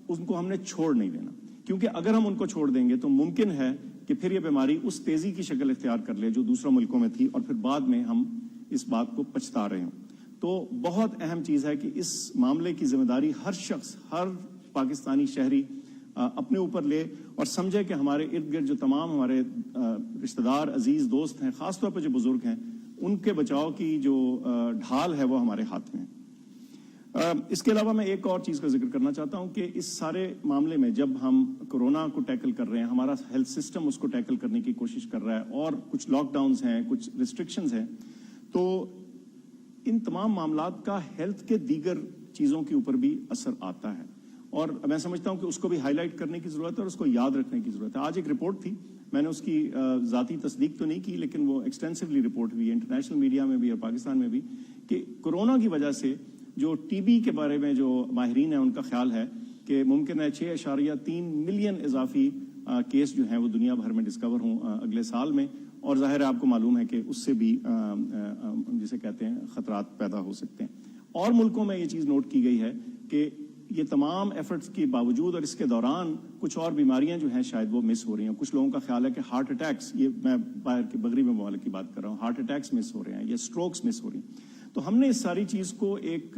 ان کو ہم نے چھوڑ نہیں دینا. کیونکہ اگر ہم ان کو چھوڑ دیں گے تو ممکن ہے کہ پھر یہ بیماری اس تیزی کی شکل اختیار کر لے جو دوسروں ملکوں میں تھی، اور پھر بعد میں ہم اس بات کو پچھتا رہے ہوں. تو بہت اہم چیز ہے کہ اس معاملے کی ذمہ داری ہر شخص، ہر پاکستانی شہری اپنے اوپر لے اور سمجھے کہ ہمارے ارد گرد جو تمام ہمارے رشتہ دار، عزیز، دوست ہیں، خاص طور پہ جو بزرگ ہیں، ان کے بچاؤ کی جو ڈھال ہے وہ ہمارے ہاتھ میں ہے. اس کے علاوہ میں ایک اور چیز کا ذکر کرنا چاہتا ہوں کہ اس سارے معاملے میں جب ہم کورونا کو ٹیکل کر رہے ہیں، ہمارا ہیلتھ سسٹم اس کو ٹیکل کرنے کی کوشش کر رہا ہے اور کچھ لاک ڈاؤنز ہیں، کچھ ریسٹرکشنز ہیں، تو ان تمام معاملات کا ہیلتھ کے دیگر چیزوں کے اوپر بھی اثر آتا ہے. اور میں سمجھتا ہوں کہ اس کو بھی ہائی لائٹ کرنے کی ضرورت ہے اور اس کو یاد رکھنے کی ضرورت ہے. آج ایک رپورٹ تھی، میں نے اس کی ذاتی تصدیق تو نہیں کی، لیکن وہ ایکسٹینسولی رپورٹ ہوئی ہے انٹرنیشنل میڈیا میں بھی اور پاکستان میں بھی، کہ کورونا کی وجہ سے جو ٹی بی کے بارے میں جو ماہرین ہیں ان کا خیال ہے کہ ممکن ہے 6.3 ملین اضافی کیس جو ہیں وہ دنیا بھر میں ڈسکور ہوں اگلے سال میں. اور ظاہر ہے آپ کو معلوم ہے کہ اس سے بھی جسے کہتے ہیں خطرات پیدا ہو سکتے ہیں. اور ملکوں میں یہ چیز نوٹ کی گئی ہے کہ یہ تمام ایفرٹس کے باوجود اور اس کے دوران کچھ اور بیماریاں جو ہیں شاید وہ مس ہو رہی ہیں. کچھ لوگوں کا خیال ہے کہ ہارٹ اٹیکس، یہ میں باہر کے بغری میں ممالک کی بات کر رہا ہوں، ہارٹ اٹیکس مس ہو رہے ہیں یا اسٹروکس مس ہو رہی ہیں. تو ہم نے اس ساری چیز کو ایک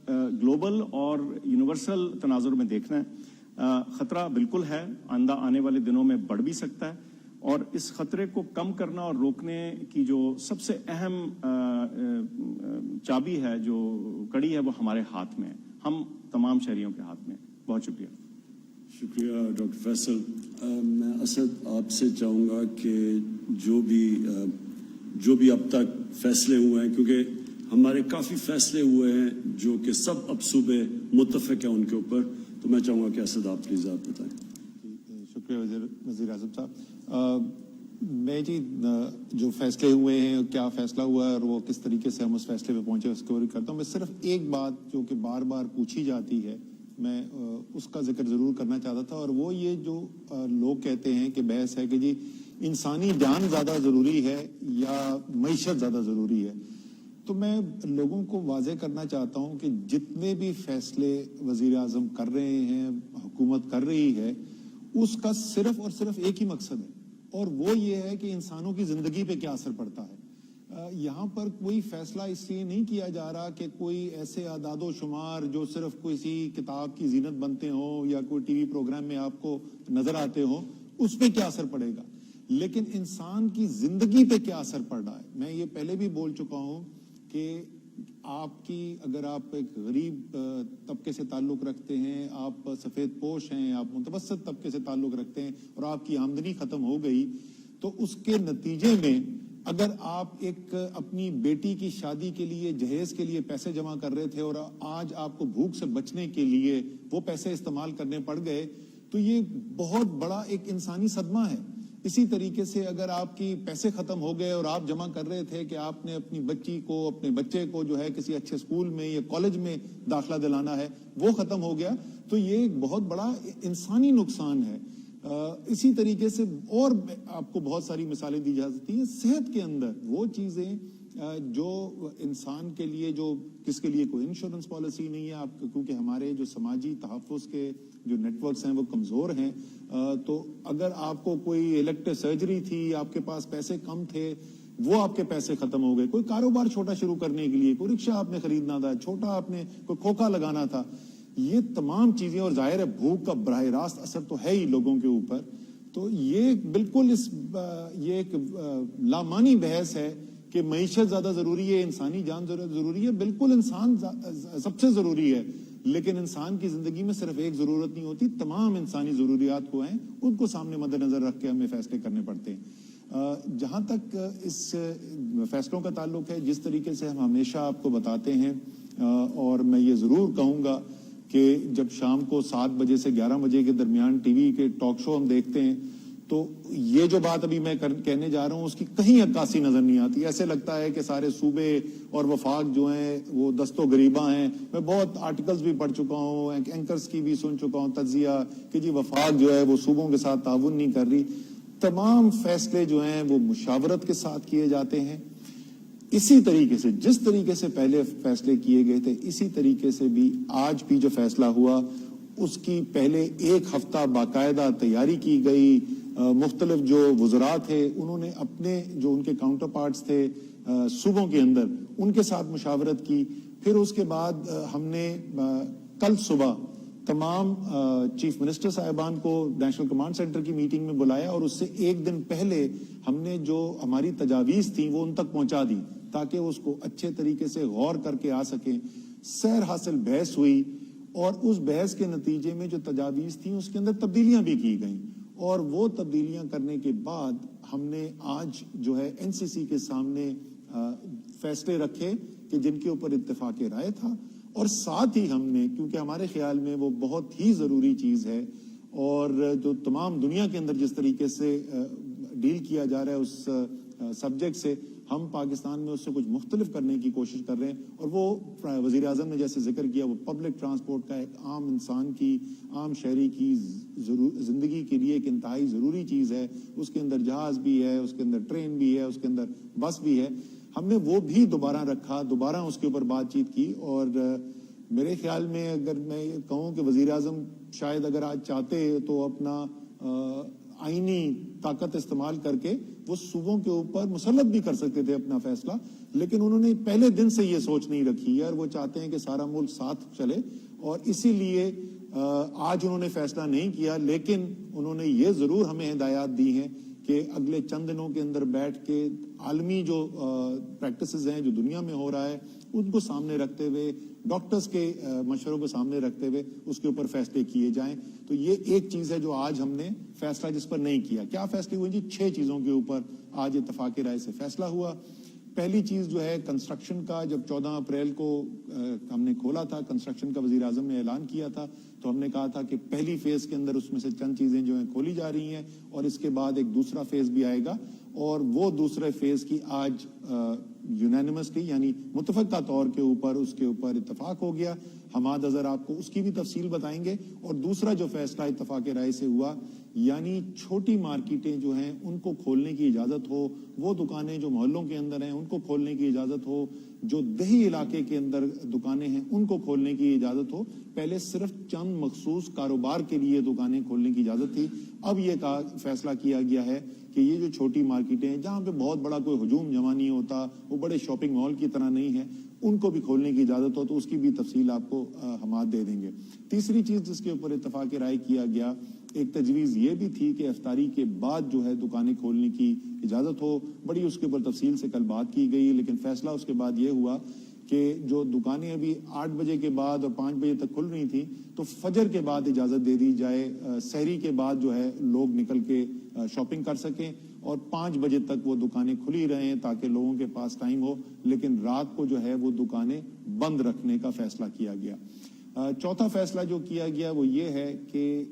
گلوبل اور یونیورسل تناظر میں دیکھنا ہے. خطرہ بالکل ہے، آنے والے دنوں میں بڑھ بھی سکتا ہے، اور اس خطرے کو کم کرنا اور روکنے کی جو سب سے اہم چابی ہے، جو کڑی ہے، وہ ہمارے ہاتھ میں ہے، ہم تمام شہریوں کے ہاتھ میں. بہت شکریہ. شکریہ ڈاکٹر فیصل. میں اسد آپ سے چاہوں گا کہ جو بھی اب تک فیصلے ہوئے ہیں، کیونکہ ہمارے کافی فیصلے ہوئے ہیں جو کہ سب اب صوبے متفق ہیں ان کے اوپر، تو میں چاہوں گا کہ اسد آپ پلیز آپ بتائیں. شکریہ وزیر اعظم صاحب. میں جو فیصلے ہوئے ہیں، کیا فیصلہ ہوا ہے اور وہ کس طریقے سے ہم اس فیصلے پہ پہنچے اس کو کرتا ہوں. میں صرف ایک بات جو کہ بار بار پوچھی جاتی ہے، میں اس کا ذکر ضرور کرنا چاہتا تھا، اور وہ یہ جو لوگ کہتے ہیں کہ بحث ہے کہ جی انسانی جان زیادہ ضروری ہے یا معیشت زیادہ ضروری ہے. تو میں لوگوں کو واضح کرنا چاہتا ہوں کہ جتنے بھی فیصلے وزیر اعظم کر رہے ہیں، حکومت کر رہی ہے، اس کا صرف اور صرف ایک ہی مقصد ہے، اور وہ یہ ہے کہ انسانوں کی زندگی پہ کیا اثر پڑتا ہے. یہاں پر کوئی فیصلہ اس لیے نہیں کیا جا رہا کہ کوئی ایسے اعداد و شمار جو صرف کسی کتاب کی زینت بنتے ہوں یا کوئی ٹی وی پروگرام میں آپ کو نظر آتے ہوں، اس پہ کیا اثر پڑے گا، لیکن انسان کی زندگی پہ کیا اثر پڑ رہا ہے. میں یہ پہلے بھی بول چکا ہوں کہ اگر آپ ایک غریب طبقے سے تعلق رکھتے ہیں، آپ سفید پوش ہیں، آپ متوسط طبقے سے تعلق رکھتے ہیں اور آپ کی آمدنی ختم ہو گئی، تو اس کے نتیجے میں اگر آپ ایک اپنی بیٹی کی شادی کے لیے، جہیز کے لیے پیسے جمع کر رہے تھے اور آج آپ کو بھوک سے بچنے کے لیے وہ پیسے استعمال کرنے پڑ گئے، تو یہ بہت بڑا ایک انسانی صدمہ ہے. اسی طریقے سے اگر آپ کی پیسے ختم ہو گئے اور آپ جمع کر رہے تھے کہ آپ نے اپنی بچی کو، اپنے بچے کو جو ہے کسی اچھے اسکول میں یا کالج میں داخلہ دلانا ہے، وہ ختم ہو گیا، تو یہ ایک بہت بڑا انسانی نقصان ہے. اسی طریقے سے اور آپ کو بہت ساری مثالیں دی جا سکتی ہیں. صحت کے اندر وہ چیزیں جو انسان کے لیے، جس کے لیے کوئی انشورنس پالیسی نہیں ہے، کیونکہ ہمارے جو سماجی تحفظ کے جو نیٹ ورکس ہیں وہ کمزور ہیں، تو اگر آپ کو کوئی الیکٹیو سرجری تھی، آپ کے پاس پیسے کم تھے، وہ آپ کے پیسے ختم ہو گئے. کوئی کاروبار چھوٹا شروع کرنے کے لیے، کوئی رکشہ آپ نے خریدنا تھا چھوٹا، آپ نے کوئی کھوکھا لگانا تھا، یہ تمام چیزیں، اور ظاہر ہے بھوک کا براہ راست اثر تو ہے ہی لوگوں کے اوپر. تو یہ بالکل یہ ایک لامانی بحث ہے کہ معیشت زیادہ ضروری ہے، انسانی جان ضروری ہے. بالکل انسان سب سے ضروری ہے، لیکن انسان کی زندگی میں صرف ایک ضرورت نہیں ہوتی، تمام انسانی ضروریات کو ہیں ان کو سامنے مد نظر رکھ کے ہمیں فیصلے کرنے پڑتے ہیں۔ جہاں تک اس فیصلوں کا تعلق ہے، جس طریقے سے ہم ہمیشہ آپ کو بتاتے ہیں، اور میں یہ ضرور کہوں گا کہ جب شام کو 7 بجے سے 11 بجے کے درمیان ٹی وی کے ٹاک شو ہم دیکھتے ہیں تو یہ جو بات ابھی میں کہنے جا رہا ہوں اس کی کہیں عکاسی نظر نہیں آتی۔ ایسے لگتا ہے کہ سارے صوبے اور وفاق جو ہیں وہ دست و گریباں ہیں۔ میں بہت آرٹیکلز بھی پڑھ چکا ہوں، اینکرز کی بھی سن چکا ہوں تجزیہ کہ جی وفاق جو ہے وہ صوبوں کے ساتھ تعاون نہیں کر رہی۔ تمام فیصلے جو ہیں وہ مشاورت کے ساتھ کیے جاتے ہیں، اسی طریقے سے جس طریقے سے پہلے فیصلے کیے گئے تھے اسی طریقے سے بھی آج بھی جو فیصلہ ہوا اس کی پہلے ایک ہفتہ باقاعدہ تیاری کی گئی۔ مختلف جو وزراء تھے انہوں نے اپنے جو ان کے کاؤنٹر پارٹس تھے صوبوں کے اندر ان کے ساتھ مشاورت کی۔ پھر اس کے بعد ہم نے کل صبح تمام چیف منسٹر صاحبان کو نیشنل کمانڈ سینٹر کی میٹنگ میں بلایا اور اس سے ایک دن پہلے ہم نے جو ہماری تجاویز تھیں وہ ان تک پہنچا دی تاکہ اس کو اچھے طریقے سے غور کر کے آ سکیں۔ سیر حاصل بحث ہوئی اور اس بحث کے نتیجے میں جو تجاویز تھیں اس کے اندر تبدیلیاں بھی کی گئیں، اور وہ تبدیلیاں کرنے کے بعد ہم نے آج جو ہے این سی سی کے سامنے فیصلے رکھے کہ جن کے اوپر اتفاق رائے تھا، اور ساتھ ہی ہم نے کیونکہ ہمارے خیال میں وہ بہت ہی ضروری چیز ہے اور جو تمام دنیا کے اندر جس طریقے سے ڈیل کیا جا رہا ہے اس سبجیکٹ سے، ہم پاکستان میں اس سے کچھ مختلف کرنے کی کوشش کر رہے ہیں، اور وہ وزیر اعظم نے جیسے ذکر کیا وہ پبلک ٹرانسپورٹ کا ایک عام انسان کی، عام شہری کی زندگی کے لیے ایک انتہائی ضروری چیز ہے۔ اس کے اندر جہاز بھی ہے، اس کے اندر ٹرین بھی ہے، اس کے اندر بس بھی ہے۔ ہم نے وہ بھی دوبارہ رکھا، دوبارہ اس کے اوپر بات چیت کی، اور میرے خیال میں اگر میں کہوں کہ وزیر اعظم شاید اگر آج چاہتے تو اپنا آئینی طاقت استعمال کر کے وہ صوبوں کے اوپر مسلط بھی کر سکتے تھے اپنا فیصلہ، لیکن انہوں نے پہلے دن سے یہ سوچ نہیں رکھی ہے اور وہ چاہتے ہیں کہ سارا ملک ساتھ چلے، اور اسی لیے آج انہوں نے فیصلہ نہیں کیا، لیکن انہوں نے یہ ضرور ہمیں ہدایات دی ہیں کہ اگلے چند دنوں کے اندر بیٹھ کے عالمی جو پریکٹسز ہیں جو دنیا میں ہو رہا ہے ان کو سامنے رکھتے ہوئے، ڈاکٹرز کے مشوروں کو سامنے رکھتے ہوئے اس کے اوپر فیصلے کیے جائیں۔ تو یہ ایک چیز ہے جو آج ہم نے فیصلہ جس پر نہیں کیا۔ کیا فیصلے ہوئے جی؟ 6 چیزوں کے اوپر آج اتفاق رائے سے فیصلہ ہوا۔ پہلی چیز جو ہے کنسٹرکشن کا، جب 14 اپریل کو ہم نے کھولا تھا کنسٹرکشن کا، وزیر اعظم نے اعلان کیا تھا تو ہم نے کہا تھا کہ پہلی فیز کے اندر اس میں سے چند چیزیں جو ہیں کھولی جا رہی ہیں اور اس کے بعد ایک دوسرا فیز بھی آئے گا، اور وہ دوسرے فیز کی آج یونینیمسلی یعنی متفقہ طور کے اوپر اس کے اوپر اتفاق ہو گیا۔ حماد اظہر آپ کو اس کی بھی تفصیل بتائیں گے۔ اور دوسرا جو فیصلہ اتفاق رائے سے ہوا یعنی چھوٹی مارکیٹیں جو ہیں ان کو کھولنے کی اجازت ہو، وہ دکانیں جو محلوں کے اندر ہیں ان کو کھولنے کی اجازت ہو، جو دیہی علاقے کے اندر دکانیں ہیں ان کو کھولنے کی اجازت ہو۔ پہلے صرف چند مخصوص کاروبار کے لیے دکانیں کھولنے کی اجازت تھی، اب یہ فیصلہ کیا گیا ہے کہ یہ جو چھوٹی مارکیٹیں ہیں جہاں پہ بہت بڑا کوئی ہجوم جمع نہیں ہوتا، وہ بڑے شاپنگ مال کی طرح نہیں ہے، ان کو بھی کھولنے کی اجازت ہو، تو اس کی بھی تفصیل آپ کو حماد دے دیں گے۔ تیسری چیز جس کے اوپر اتفاق رائے کیا گیا، ایک تجویز یہ بھی تھی کہ افطاری کے بعد جو ہے دکانیں کھولنے کی اجازت ہو، بڑی اس کے اوپر تفصیل سے کل بات کی گئی، لیکن فیصلہ اس کے بعد یہ ہوا کہ جو دکانیں ابھی 8 بجے کے بعد اور 5 بجے تک کھل رہی تھیں تو فجر کے بعد اجازت دے دی جائے، سحری کے بعد جو ہے لوگ نکل کے شاپنگ کر سکیں، اور 5 بجے تک وہ دکانیں کھلی رہیں تاکہ لوگوں کے پاس ٹائم ہو، لیکن رات کو جو ہے وہ دکانیں بند رکھنے کا فیصلہ کیا گیا۔ چوتھا فیصلہ جو کیا گیا وہ یہ ہے کہ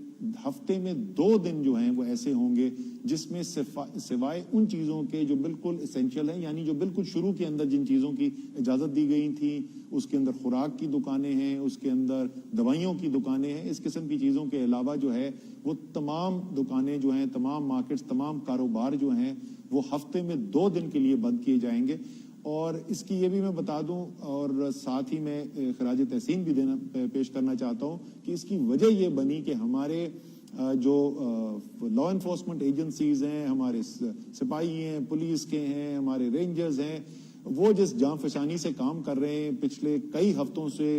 ہفتے میں 2 دن جو ہیں وہ ایسے ہوں گے جس میں سوائے ان چیزوں کے جو بالکل اسینشیل ہیں، یعنی جو بالکل شروع کے اندر جن چیزوں کی اجازت دی گئی تھی، اس کے اندر خوراک کی دکانیں ہیں، اس کے اندر دوائیوں کی دکانیں ہیں، اس قسم کی چیزوں کے علاوہ جو ہے وہ تمام دکانیں جو ہیں، تمام مارکیٹس، تمام کاروبار جو ہیں وہ ہفتے میں 2 دن کے لیے بند کیے جائیں گے۔ اور اس کی یہ بھی میں بتا دوں اور ساتھ ہی میں خراج تحسین بھی پیش کرنا چاہتا ہوں کہ اس کی وجہ یہ بنی کہ ہمارے جو لا انفورسمنٹ ایجنسیز ہیں، ہمارے سپاہی ہیں، پولیس کے ہیں، ہمارے رینجرز ہیں، وہ جس جاں فشانی سے کام کر رہے ہیں پچھلے کئی ہفتوں سے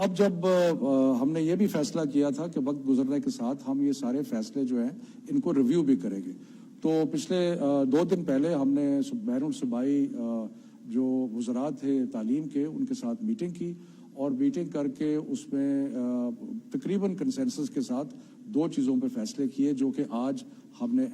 اب جب ہم نے یہ بھی فیصلہ کیا تھا کہ وقت گزرنے کے ساتھ ہم یہ سارے فیصلے جو ہیں ان کو ریویو بھی کریں گے، تو پچھلے 2 دن پہلے ہم نے بین الصوبائی جو وزراء تھے تعلیم کے ان کے ساتھ میٹنگ کی، اور میٹنگ کر کے اس میں تقریباً کنسنسس کے ساتھ 2 چیزوں پہ فیصلے کیے، جو کہ آج ہم نے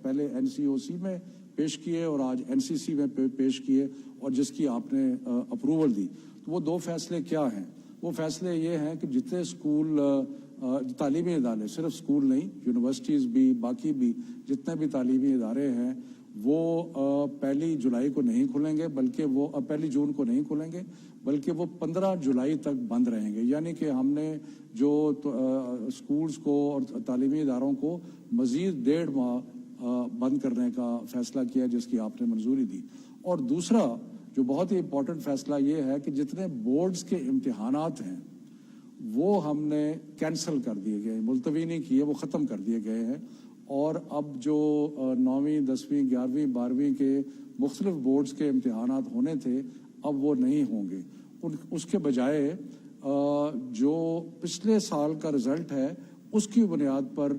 پہلے NCOC میں پیش کیے اور آج NCC میں پیش کیے، اور جس کی آپ نے اپروول دی۔ تو وہ 2 فیصلے کیا ہیں؟ وہ فیصلے یہ ہیں کہ جتنے اسکول تعلیمی ادارے، صرف اسکول نہیں، یونیورسٹیز بھی، باقی بھی جتنے بھی تعلیمی ادارے ہیں، وہ 1 جولائی کو نہیں کھلیں گے، بلکہ وہ 1 جون کو نہیں کھلیں گے، بلکہ وہ 15 جولائی تک بند رہیں گے۔ یعنی کہ ہم نے جو اسکولز کو اور تعلیمی اداروں کو مزید 1.5 ماہ بند کرنے کا فیصلہ کیا، جس کی آپ نے منظوری دی۔ اور دوسرا جو بہت ہی امپورٹنٹ فیصلہ یہ ہے کہ جتنے بورڈز کے امتحانات ہیں وہ ہم نے کینسل کر دیے گئے، ملتوی نہیں کیے، وہ ختم کر دیے گئے ہیں، اور اب جو 9ویں 10ویں 11ویں 12ویں کے مختلف بورڈز کے امتحانات ہونے تھے اب وہ نہیں ہوں گے۔ اس کے بجائے جو پچھلے سال کا رزلٹ ہے اس کی بنیاد پر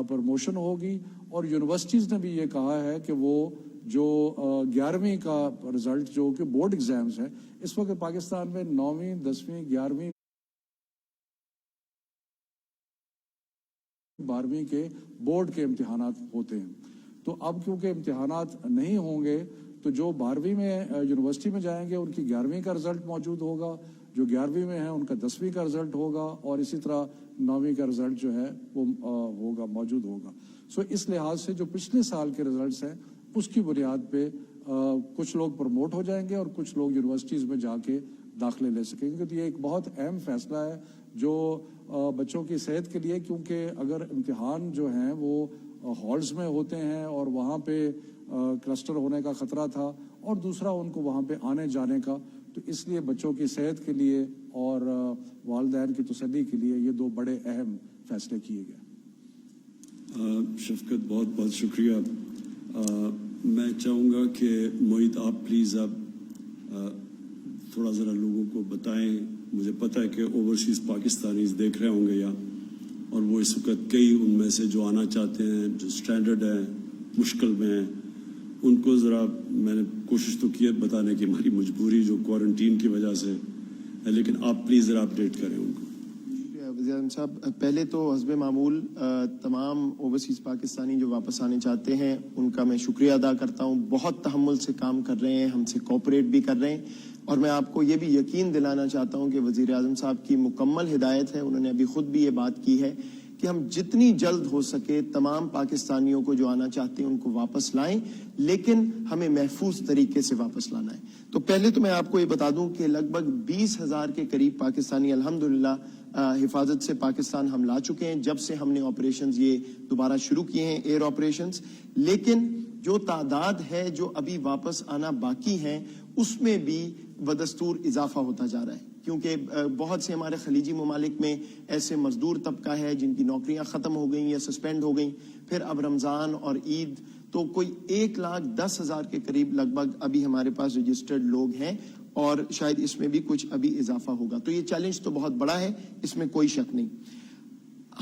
پروموشن ہوگی، اور یونیورسٹیز نے بھی یہ کہا ہے کہ وہ جو 11ویں کا رزلٹ جو کہ بورڈ ایگزامز ہیں، اس وقت پاکستان میں 9ویں 10ویں 11ویں 12ویں کے بورڈ کے امتحانات ہوتے ہیں، تو اب کیونکہ امتحانات نہیں ہوں گے تو جو 12ویں میں یونیورسٹی میں جائیں گے ان کی 11ویں کا رزلٹ موجود ہوگا، جو 11ویں میں ہیں ان کا 10ویں کا رزلٹ ہوگا، اور اسی طرح 9ویں کا رزلٹ جو ہے وہ موجود ہوگا۔ سو اس لحاظ سے جو پچھلے سال کے رزلٹس ہیں اس کی بنیاد پہ کچھ لوگ پروموٹ ہو جائیں گے اور کچھ لوگ یونیورسٹیز میں جا کے داخلے لے سکیں گے۔ تو یہ ایک بہت اہم فیصلہ ہے جو بچوں کی صحت کے لیے، کیونکہ اگر امتحان جو ہیں وہ ہالز میں ہوتے ہیں اور وہاں پہ کلسٹر ہونے کا خطرہ تھا، اور دوسرا ان کو وہاں پہ آنے جانے کا، تو اس لیے بچوں کی صحت کے لیے اور والدین کی تسلی کے لیے یہ 2 بڑے اہم فیصلے کیے گئے۔ شفقت بہت بہت شکریہ۔ میں چاہوں گا کہ معید آپ پلیز اب تھوڑا ذرا لوگوں کو بتائیں، مجھے پتہ ہے کہ اوورسیز پاکستانیز دیکھ رہے ہوں گے اور وہ اس وقت کئی ان میں سے جو آنا چاہتے ہیں، جو اسٹینڈرڈ ہیں، مشکل میں ہیں، ان کو ذرا میں نے کوشش تو کی ہے بتانے کی، ہماری مجبوری جو کوارنٹین کی وجہ سے ہے، لیکن آپ پلیز ذرا اپڈیٹ کریں ان کو۔ وزیر اعظم صاحب، پہلے تو حسب معمول تمام اوورسیز پاکستانی جو واپس آنے چاہتے ہیں ان کا میں شکریہ ادا کرتا ہوں، بہت تحمل سے کام کر رہے ہیں، ہم سے کوآپریٹ بھی کر رہے ہیں، اور میں آپ کو یہ بھی یقین دلانا چاہتا ہوں کہ وزیر اعظم صاحب کی مکمل ہدایت ہے، انہوں نے ابھی خود بھی یہ بات کی ہے کہ ہم جتنی جلد ہو سکے تمام پاکستانیوں کو جو آنا چاہتے ہیں ان کو واپس لائیں، لیکن ہمیں محفوظ طریقے سے واپس لانا ہے۔ تو پہلے تو میں آپ کو یہ بتا دوں کہ لگ بھگ 20,000 کے قریب پاکستانی الحمدللہ حفاظت سے پاکستان ہم لا چکے ہیں جب سے ہم نے آپریشنز یہ دوبارہ شروع کیے ہیں، ایئر آپریشنز، لیکن جو تعداد ہے جو ابھی واپس آنا باقی ہیں اس میں بھی بدستور اضافہ ہوتا جا رہا ہے، کیونکہ بہت سے ہمارے خلیجی ممالک میں ایسے مزدور طبقہ ہے جن کی نوکریاں ختم ہو گئیں یا سسپینڈ ہو گئیں، پھر اب رمضان اور عید، تو کوئی 1,10,000 کے قریب لگ بھگ ابھی ہمارے پاس رجسٹرڈ لوگ ہیں، اور شاید اس میں بھی کچھ ابھی اضافہ ہوگا۔ تو یہ چیلنج تو بہت بڑا ہے، اس میں کوئی شک نہیں۔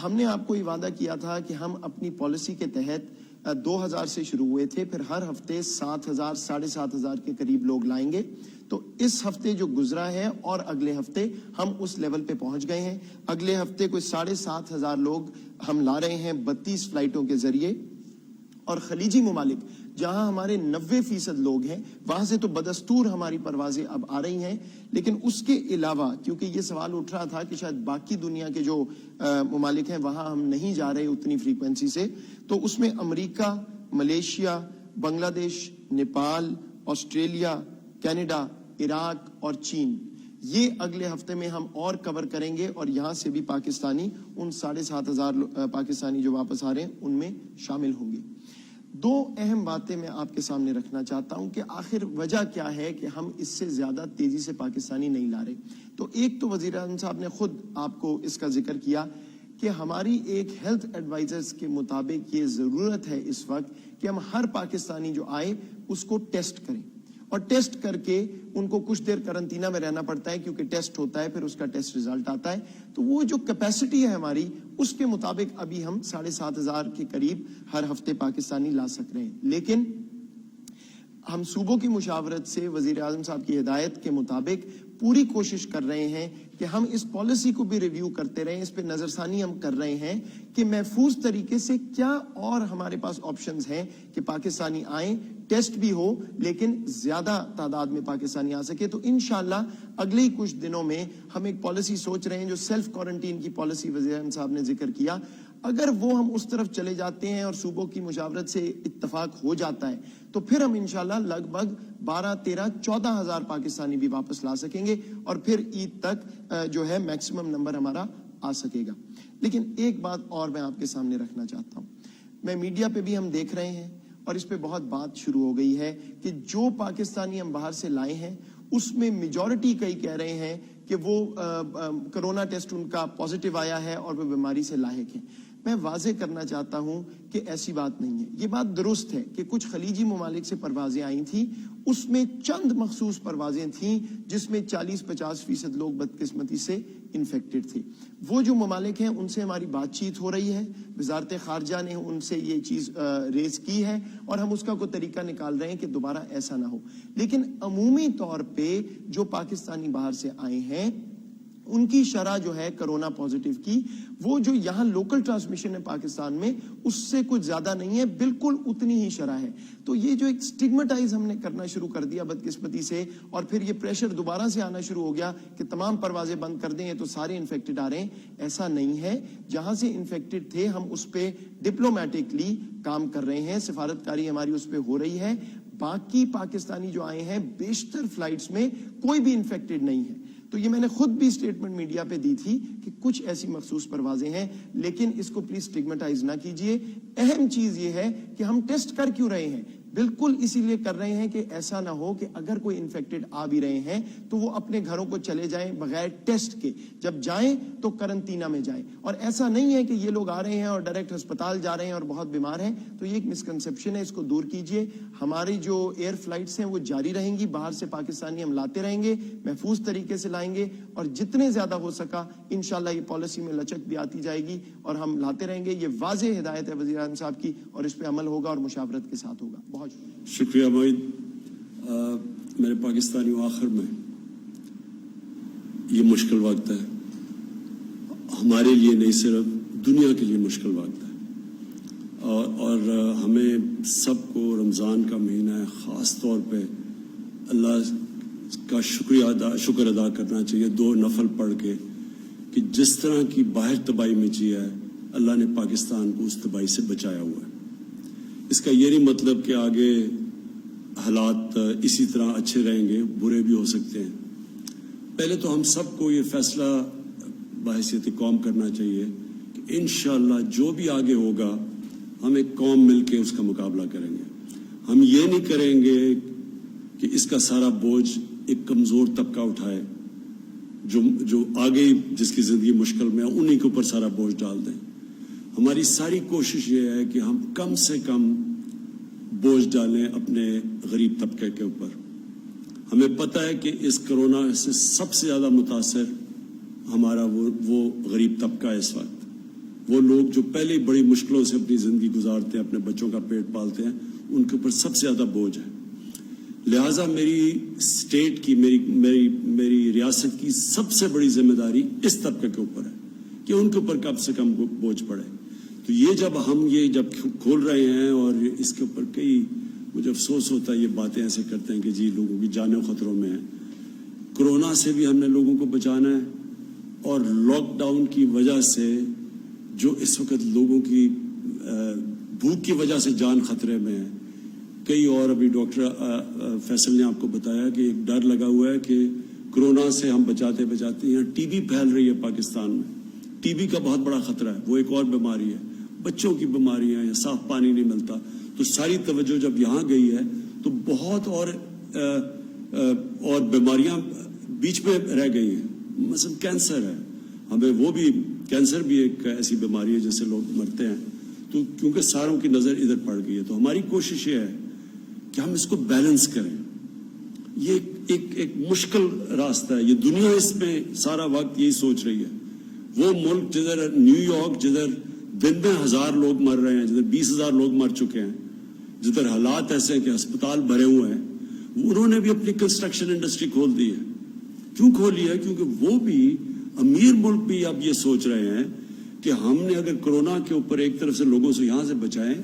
ہم نے آپ کو یہ وعدہ کیا تھا کہ ہم اپنی پالیسی کے تحت 2,000 سے شروع ہوئے تھے، پھر ہر ہفتے 7,000 7,500 کے قریب لوگ لائیں گے۔ تو اس ہفتے جو گزرا ہے اور اگلے ہفتے ہم اس لیول پہ پہنچ گئے ہیں، اگلے ہفتے کوئی 7,500 لوگ ہم لا رہے ہیں 32 فلائٹوں کے ذریعے، اور خلیجی ممالک جہاں ہمارے 90% لوگ ہیں وہاں سے تو بدستور ہماری پروازیں اب آ رہی ہیں، لیکن اس کے علاوہ کیونکہ یہ سوال اٹھ رہا تھا کہ شاید باقی دنیا کے جو ممالک ہیں وہاں ہم نہیں جا رہے اتنی فریکوینسی سے، تو اس میں امریکہ، ملیشیا، بنگلہ دیش، نیپال، آسٹریلیا، کینیڈا، عراق اور چین، یہ اگلے ہفتے میں ہم اور کور کریں گے، اور یہاں سے بھی پاکستانی ان 7,500 پاکستانی جو واپس آ رہے ہیں ان میں شامل ہوں گے۔ 2 اہم باتیں میں آپ کے سامنے رکھنا چاہتا ہوں کہ آخر وجہ کیا ہے کہ ہم اس سے زیادہ تیزی سے پاکستانی نہیں لا رہے۔ تو ایک تو وزیر اعظم صاحب نے خود آپ کو اس کا ذکر کیا کہ ہماری ایک ہیلتھ ایڈوائزرز کے مطابق یہ ضرورت ہے اس وقت کہ ہم ہر پاکستانی جو آئے اس کو ٹیسٹ کریں، اور ٹیسٹ کر کے ان کو کچھ دیر کرنٹینا میں رہنا پڑتا ہے کیونکہ ٹیسٹ ہوتا ہے, پھر اس کا ٹیسٹ ریزلٹ آتا ہے. تو وہ جو کیپیسٹی ہے ہماری, اس کے مطابق ابھی ہم 7,500 کے قریب ہر ہفتے پاکستانی لا سک رہے ہیں. لیکن ہم صوبوں کی مشاورت سے وزیر اعظم صاحب کی ہدایت کے مطابق پوری کوشش کر رہے ہیں کہ ہم اس پالیسی کو بھی ریویو کرتے رہیں, اس پہ نظر ثانی ہم کر رہے ہیں کہ محفوظ طریقے سے کیا اور ہمارے پاس آپشنز ہیں کہ پاکستانی آئیں, ٹیسٹ بھی ہو لیکن زیادہ تعداد میں پاکستانی آ سکے. تو انشاءاللہ اگلے ہی کچھ دنوں میں ہم ایک پالیسی سوچ رہے ہیں جو سیلف کوارنٹین کی پالیسی وزیر اعظم صاحب نے ذکر کیا. اگر وہ ہم اس طرف چلے جاتے ہیں اور صوبوں کی مشاورت سے اتفاق ہو جاتا ہے تو پھر ہم انشاءاللہ لگ بھگ 12, 13, 14 ہزار پاکستانی بھی واپس لا سکیں گے اور پھر عید تک جو ہے میکسیمم نمبر ہمارا آ سکے گا. لیکن ایک بات اور میں آپ کے سامنے رکھنا چاہتا ہوں. میں میڈیا پہ بھی ہم دیکھ رہے ہیں اور اس پہ بہت بات شروع ہو گئی ہے کہ جو پاکستانی ہم باہر سے لائے ہیں اس میں میجورٹی کئی کہہ رہے ہیں کہ وہ کرونا ٹیسٹ ان کا پازیٹیو آیا ہے اور وہ بیماری سے لاحق ہیں. میں واضح کرنا چاہتا ہوں کہ ایسی بات نہیں ہے. یہ بات درست ہے کہ کچھ خلیجی ممالک سے پروازیں آئی تھیں, اس میں چند مخصوص پروازیں تھیں جس میں 40-50% لوگ بدقسمتی سے انفیکٹڈ تھے. وہ جو ممالک ہیں ان سے ہماری بات چیت ہو رہی ہے, وزارت خارجہ نے ان سے یہ چیز ریز کی ہے اور ہم اس کا کوئی طریقہ نکال رہے ہیں کہ دوبارہ ایسا نہ ہو. لیکن عمومی طور پہ جو پاکستانی باہر سے آئے ہیں ان کی شرح جو ہے کرونا پازیٹیو کی, وہ جو یہاں لوکل ٹرانسمیشن ہے پاکستان میں اس سے کچھ زیادہ نہیں ہے, بالکل اتنی ہی شرح ہے. تو یہ جو ایک سٹگمیٹائز ہم نے کرنا شروع کر دیا بدقسمتی سے, اور پھر یہ پریشر دوبارہ سے آنا شروع ہو گیا کہ تمام پروازیں بند کر دیں تو سارے انفیکٹڈ آ رہے ہیں. ایسا نہیں ہے. جہاں سے انفیکٹڈ تھے ہم اس پہ ڈپلومیٹکلی کام کر رہے ہیں, سفارتکاری ہماری اس پہ ہو رہی ہے. باقی پاکستانی جو آئے ہیں بیشتر فلائٹس میں کوئی بھی انفیکٹڈ نہیں ہے. تو یہ میں نے خود بھی سٹیٹمنٹ میڈیا پہ دی تھی کہ کچھ ایسی مخصوص پروازیں ہیں, لیکن اس کو پلیز سٹگمیٹائز نہ کیجئے. اہم چیز یہ ہے کہ ہم ٹیسٹ کر کیوں رہے ہیں, بالکل اسی لیے کر رہے ہیں کہ ایسا نہ ہو کہ اگر کوئی انفیکٹڈ آ بھی رہے ہیں تو وہ اپنے گھروں کو چلے جائیں بغیر ٹیسٹ کے, جب جائیں تو کرنٹینا میں جائیں. اور ایسا نہیں ہے کہ یہ لوگ آ رہے ہیں اور ڈائریکٹ ہسپتال جا رہے ہیں اور بہت بیمار ہیں. تو یہ ایک مسکنسیپشن ہے, اس کو دور کیجئے. ہماری جو ایئر فلائٹس ہیں وہ جاری رہیں گی, باہر سے پاکستانی ہم لاتے رہیں گے, محفوظ طریقے سے لائیں گے, اور جتنے زیادہ ہو سکا انشاءاللہ یہ پالیسی میں لچک بھی آتی جائے گی اور ہم لاتے رہیں گے. یہ واضح ہدایت ہے وزیر اعظم صاحب کی اور اس پہ عمل ہوگا اور مشاورت کے ساتھ ہوگا. بہت شکریہ معید. میرے پاکستانیوں, آخر میں یہ مشکل وقت ہے ہمارے لیے, نہیں صرف دنیا کے لیے مشکل وقت ہے, اور ہمیں سب کو رمضان کا مہینہ ہے, خاص طور پہ اللہ کا شکر ادا کرنا چاہیے 2 نفل پڑھ کے کہ جس طرح کی باہر تباہی مچی ہے اللہ نے پاکستان کو اس تباہی سے بچایا ہوا ہے. اس کا یہ نہیں مطلب کہ آگے حالات اسی طرح اچھے رہیں گے, برے بھی ہو سکتے ہیں. پہلے تو ہم سب کو یہ فیصلہ بحیثیت قوم کرنا چاہیے کہ انشاءاللہ جو بھی آگے ہوگا ہم ایک قوم مل کے اس کا مقابلہ کریں گے. ہم یہ نہیں کریں گے کہ اس کا سارا بوجھ ایک کمزور طبقہ اٹھائے, جو آگے جس کی زندگی مشکل میں ہے انہی کے اوپر سارا بوجھ ڈال دیں. ہماری ساری کوشش یہ ہے کہ ہم کم سے کم بوجھ ڈالیں اپنے غریب طبقے کے اوپر. ہمیں پتہ ہے کہ اس کرونا سے سب سے زیادہ متاثر ہمارا وہ غریب طبقہ ہے اس وقت. وہ لوگ جو پہلے ہی بڑی مشکلوں سے اپنی زندگی گزارتے ہیں, اپنے بچوں کا پیٹ پالتے ہیں, ان کے اوپر سب سے زیادہ بوجھ ہے. لہٰذا میری اسٹیٹ کی, میری ریاست کی سب سے بڑی ذمہ داری اس طبقے کے اوپر ہے کہ ان کے اوپر کم سے کم بوجھ پڑے. تو یہ جب کھول رہے ہیں, اور اس کے اوپر کئی مجھے افسوس ہوتا ہے یہ باتیں ایسے کرتے ہیں کہ جی لوگوں کی جانیں خطروں میں ہیں. کرونا سے بھی ہم نے لوگوں کو بچانا ہے, اور لاک ڈاؤن کی وجہ سے جو اس وقت لوگوں کی بھوک کی وجہ سے جان خطرے میں ہے. کئی اور ابھی ڈاکٹر فیصل نے آپ کو بتایا کہ ایک ڈر لگا ہوا ہے کہ کرونا سے ہم بچاتے یہاں ٹی بی پھیل رہی ہے پاکستان میں. ٹی بی کا بہت بڑا خطرہ ہے, وہ ایک اور بیماری ہے, بچوں کی بیماریاں ہیں, صاف پانی نہیں ملتا. تو ساری توجہ جب یہاں گئی ہے تو بہت اور بیماریاں بیچ میں رہ گئی ہیں. مثلا کینسر ہے, ہمیں وہ بھی, کینسر بھی ایک ایسی بیماری ہے جس سے لوگ مرتے ہیں. تو کیونکہ ساروں کی نظر ادھر پڑ گئی ہے, تو ہماری کوشش یہ ہے کہ ہم اس کو بیلنس کریں. یہ ایک مشکل راستہ ہے. یہ دنیا اس میں سارا وقت یہی سوچ رہی ہے. وہ ملک جدھر نیو یارک جدھر دن میں 1000 لوگ مر رہے ہیں, جدھر 20,000 لوگ مر چکے ہیں, جدھر حالات ایسے ہیں کہ ہسپتال بھرے ہوئے ہیں, انہوں نے بھی اپنی کنسٹرکشن انڈسٹری کھول دی ہے. کیوں کھولی ہے؟ کیونکہ وہ بھی امیر ملک بھی اب یہ سوچ رہے ہیں کہ ہم نے اگر کورونا کے اوپر ایک طرف سے لوگوں سے یہاں سے بچائیں,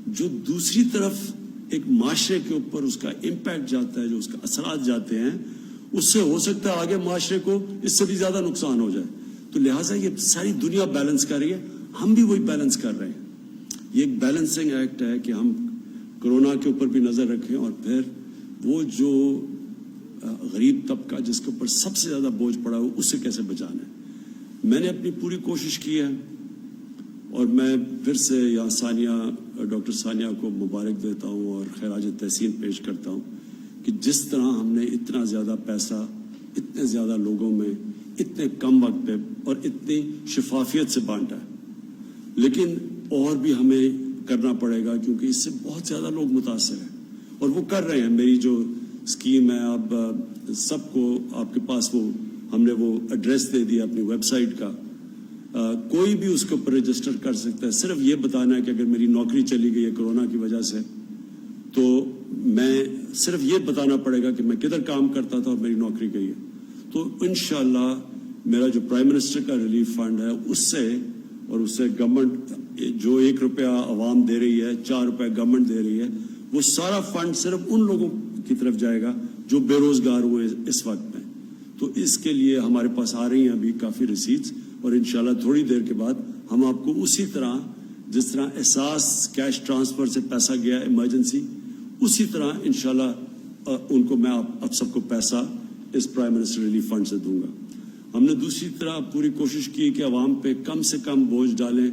جو دوسری طرف ایک معاشرے کے اوپر اس کا امپیکٹ جاتا ہے, جو اس کا اثرات جاتے ہیں, اس سے ہو سکتا ہے آگے معاشرے کو اس سے بھی زیادہ نقصان ہو جائے. تو لہٰذا یہ ساری دنیا بیلنس کر رہی ہے, ہم بھی وہی بیلنس کر رہے ہیں. یہ ایک بیلنسنگ ایکٹ ہے کہ ہم کورونا کے اوپر بھی نظر رکھیں اور پھر وہ جو غریب طبقہ جس کے اوپر سب سے زیادہ بوجھ پڑا ہو اس سے کیسے بچانا ہے. میں نے اپنی پوری کوشش کی ہے اور میں پھر سے یہاں ڈاکٹر ثانیہ کو مبارک دیتا ہوں اور خراج تحسین پیش کرتا ہوں کہ جس طرح ہم نے اتنا زیادہ پیسہ اتنے زیادہ لوگوں میں اتنے کم وقت پہ اور اتنی شفافیت سے بانٹا ہے. لیکن اور بھی ہمیں کرنا پڑے گا کیونکہ اس سے بہت زیادہ لوگ متاثر ہیں اور وہ کر رہے ہیں. میری جو اسکیم ہے اب سب کو آپ کے پاس ہم نے وہ ایڈریس دے دیا اپنی ویب سائٹ کا, کوئی بھی اس کے اوپر رجسٹر کر سکتا ہے. صرف یہ بتانا ہے کہ اگر میری نوکری چلی گئی ہے کورونا کی وجہ سے تو میں صرف یہ بتانا پڑے گا کہ میں کدھر کام کرتا تھا اور میری نوکری گئی ہے. تو انشاءاللہ میرا جو پرائم منسٹر کا ریلیف فنڈ ہے اس سے گورنمنٹ جو 1 روپیہ عوام دے رہی ہے, 4 روپے گورنمنٹ دے رہی ہے, وہ سارا فنڈ صرف ان لوگوں کی طرف جائے گا جو بے روزگار ہوئے اس وقت میں. تو اس کے لیے ہمارے پاس آ رہی ہیں ابھی کافی ریسیٹس اور انشاءاللہ تھوڑی دیر کے بعد ہم آپ کو اسی طرح جس طرح احساس کیش ٹرانسفر سے پیسہ گیا ایمرجنسی, اسی طرح انشاءاللہ ان کو میں آپ سب کو پیسہ اس پرائم منسٹر ریلیف فنڈ سے دوں گا. ہم نے دوسری طرح پوری کوشش کی کہ عوام پہ کم سے کم بوجھ ڈالیں.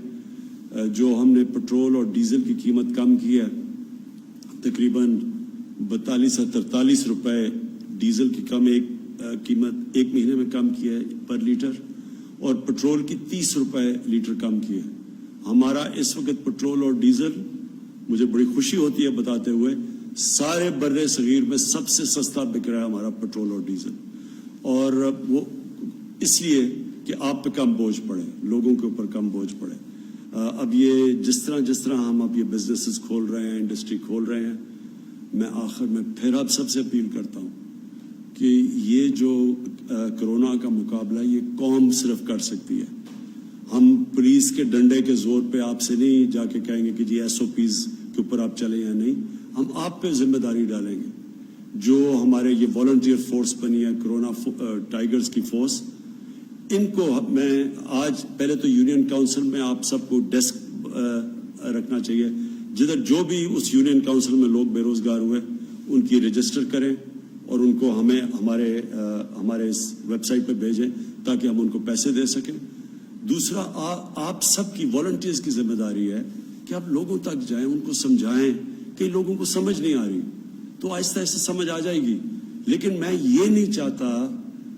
جو ہم نے پٹرول اور ڈیزل کی قیمت کم کی ہے, تقریباً 42 سے 43 روپے ڈیزل کی قیمت ایک مہینے میں کم کی ہے پر لیٹر, اور پٹرول کی 30 روپے لیٹر کم کی ہے. ہمارا اس وقت پٹرول اور ڈیزل, مجھے بڑی خوشی ہوتی ہے بتاتے ہوئے, سارے بر صغیر میں سب سے سستا بک رہا ہے ہمارا پٹرول اور ڈیزل. اور وہ اس لیے کہ آپ پہ کم بوجھ پڑے, لوگوں کے اوپر کم بوجھ پڑے. اب یہ جس طرح ہم اب یہ بزنسز کھول رہے ہیں, انڈسٹری کھول رہے ہیں, میں آخر میں پھر آپ سب سے اپیل کرتا ہوں کہ یہ جو کرونا کا مقابلہ یہ قوم صرف کر سکتی ہے. ہم پولیس کے ڈنڈے کے زور پہ آپ سے نہیں جا کے کہیں گے کہ جی SOPs کے اوپر آپ چلیں یا نہیں. ہم آپ پہ ذمہ داری ڈالیں گے. جو ہمارے یہ والنٹیئر فورس بنی ہے کرونا ٹائیگرز کی فورس, ان کو میں آج پہلے تو یونین کاؤنسل میں آپ سب کو ڈیسک رکھنا چاہیے. جدھر جو بھی اس یونین کاؤنسل میں لوگ بے روزگار ہوئے ان کی رجسٹر کریں اور ان کو ہمیں ہمارے اس ویب سائٹ پہ بھیجیں تاکہ ہم ان کو پیسے دے سکیں. دوسرا, آپ سب کی والنٹیئرز کی ذمہ داری ہے کہ آپ لوگوں تک جائیں, ان کو سمجھائیں. کہ لوگوں کو سمجھ نہیں آ رہی تو آہستہ آہستہ سمجھ آ جائے گی. لیکن میں یہ نہیں چاہتا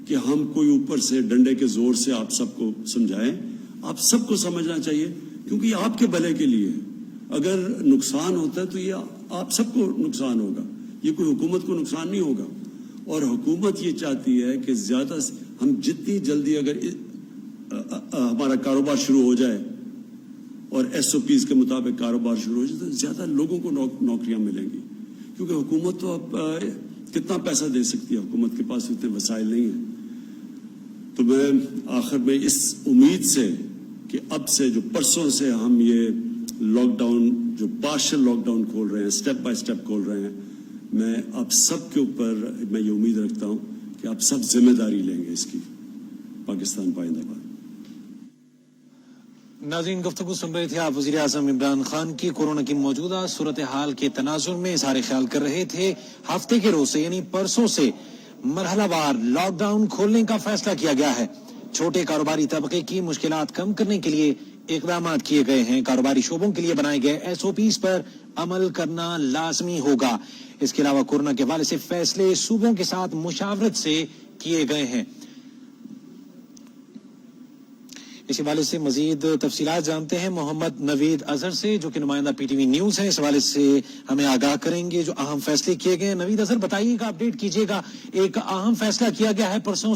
کہ ہم کوئی اوپر سے ڈنڈے کے زور سے آپ سب کو سمجھائیں. آپ سب کو سمجھنا چاہیے کیونکہ یہ آپ کے بھلے کے لیے ہے. اگر نقصان ہوتا ہے تو یہ آپ سب کو نقصان ہوگا, یہ کوئی حکومت کو نقصان نہیں ہوگا. اور حکومت یہ چاہتی ہے کہ زیادہ ہم جتنی جلدی اگر ہمارا کاروبار شروع ہو جائے اور SOPs کے مطابق کاروبار شروع ہو جائے تو زیادہ لوگوں کو نوکریاں ملیں گی. کیونکہ حکومت تو اب کتنا پیسہ دے سکتی ہے, حکومت کے پاس اتنے وسائل نہیں ہیں. تو میں آخر میں اس امید سے کہ اب سے جو پرسوں سے ہم یہ لاک ڈاؤن جو پارشل لاک ڈاؤن کھول رہے ہیں, سٹیپ بائی سٹیپ کھول رہے ہیں, میں آپ سب کے اوپر میں یہ امید رکھتا ہوں کہ آپ سب ذمہ داری لیں گے اس کی. پاکستان پائندہ باد. ناظرین, گفتگو سن رہے تھے آپ وزیر اعظم عمران خان کی. کورونا کی موجودہ صورتحال کے تناظر میں اظہار خیال کر رہے تھے. ہفتے کے روز سے یعنی پرسوں سے مرحلہ وار لاک ڈاؤن کھولنے کا فیصلہ کیا گیا ہے. چھوٹے کاروباری طبقے کی مشکلات کم کرنے کے لیے اقدامات کیے گئے ہیں. کاروباری شعبوں کے لیے بنائے گئے SOPs پر عمل کرنا لازمی ہوگا. اس کے علاوہ کورونا کے حوالے سے فیصلے صوبوں کے ساتھ مشاورت سے کیے گئے ہیں. اس حوالے سے مزید تفصیلات جانتے ہیں محمد نوید اظہر سے، جو کہ نمائندہ پی ٹی وی نیوز ہیں، اس حوالے سے ہمیں آگاہ کریں گے جو اہم فیصلے کیے گئے ہیں۔ نوید اظہر بتائیے گا، اپڈیٹ کیجیے گا، ایک اہم فیصلہ کیا گیا ہے پرسوں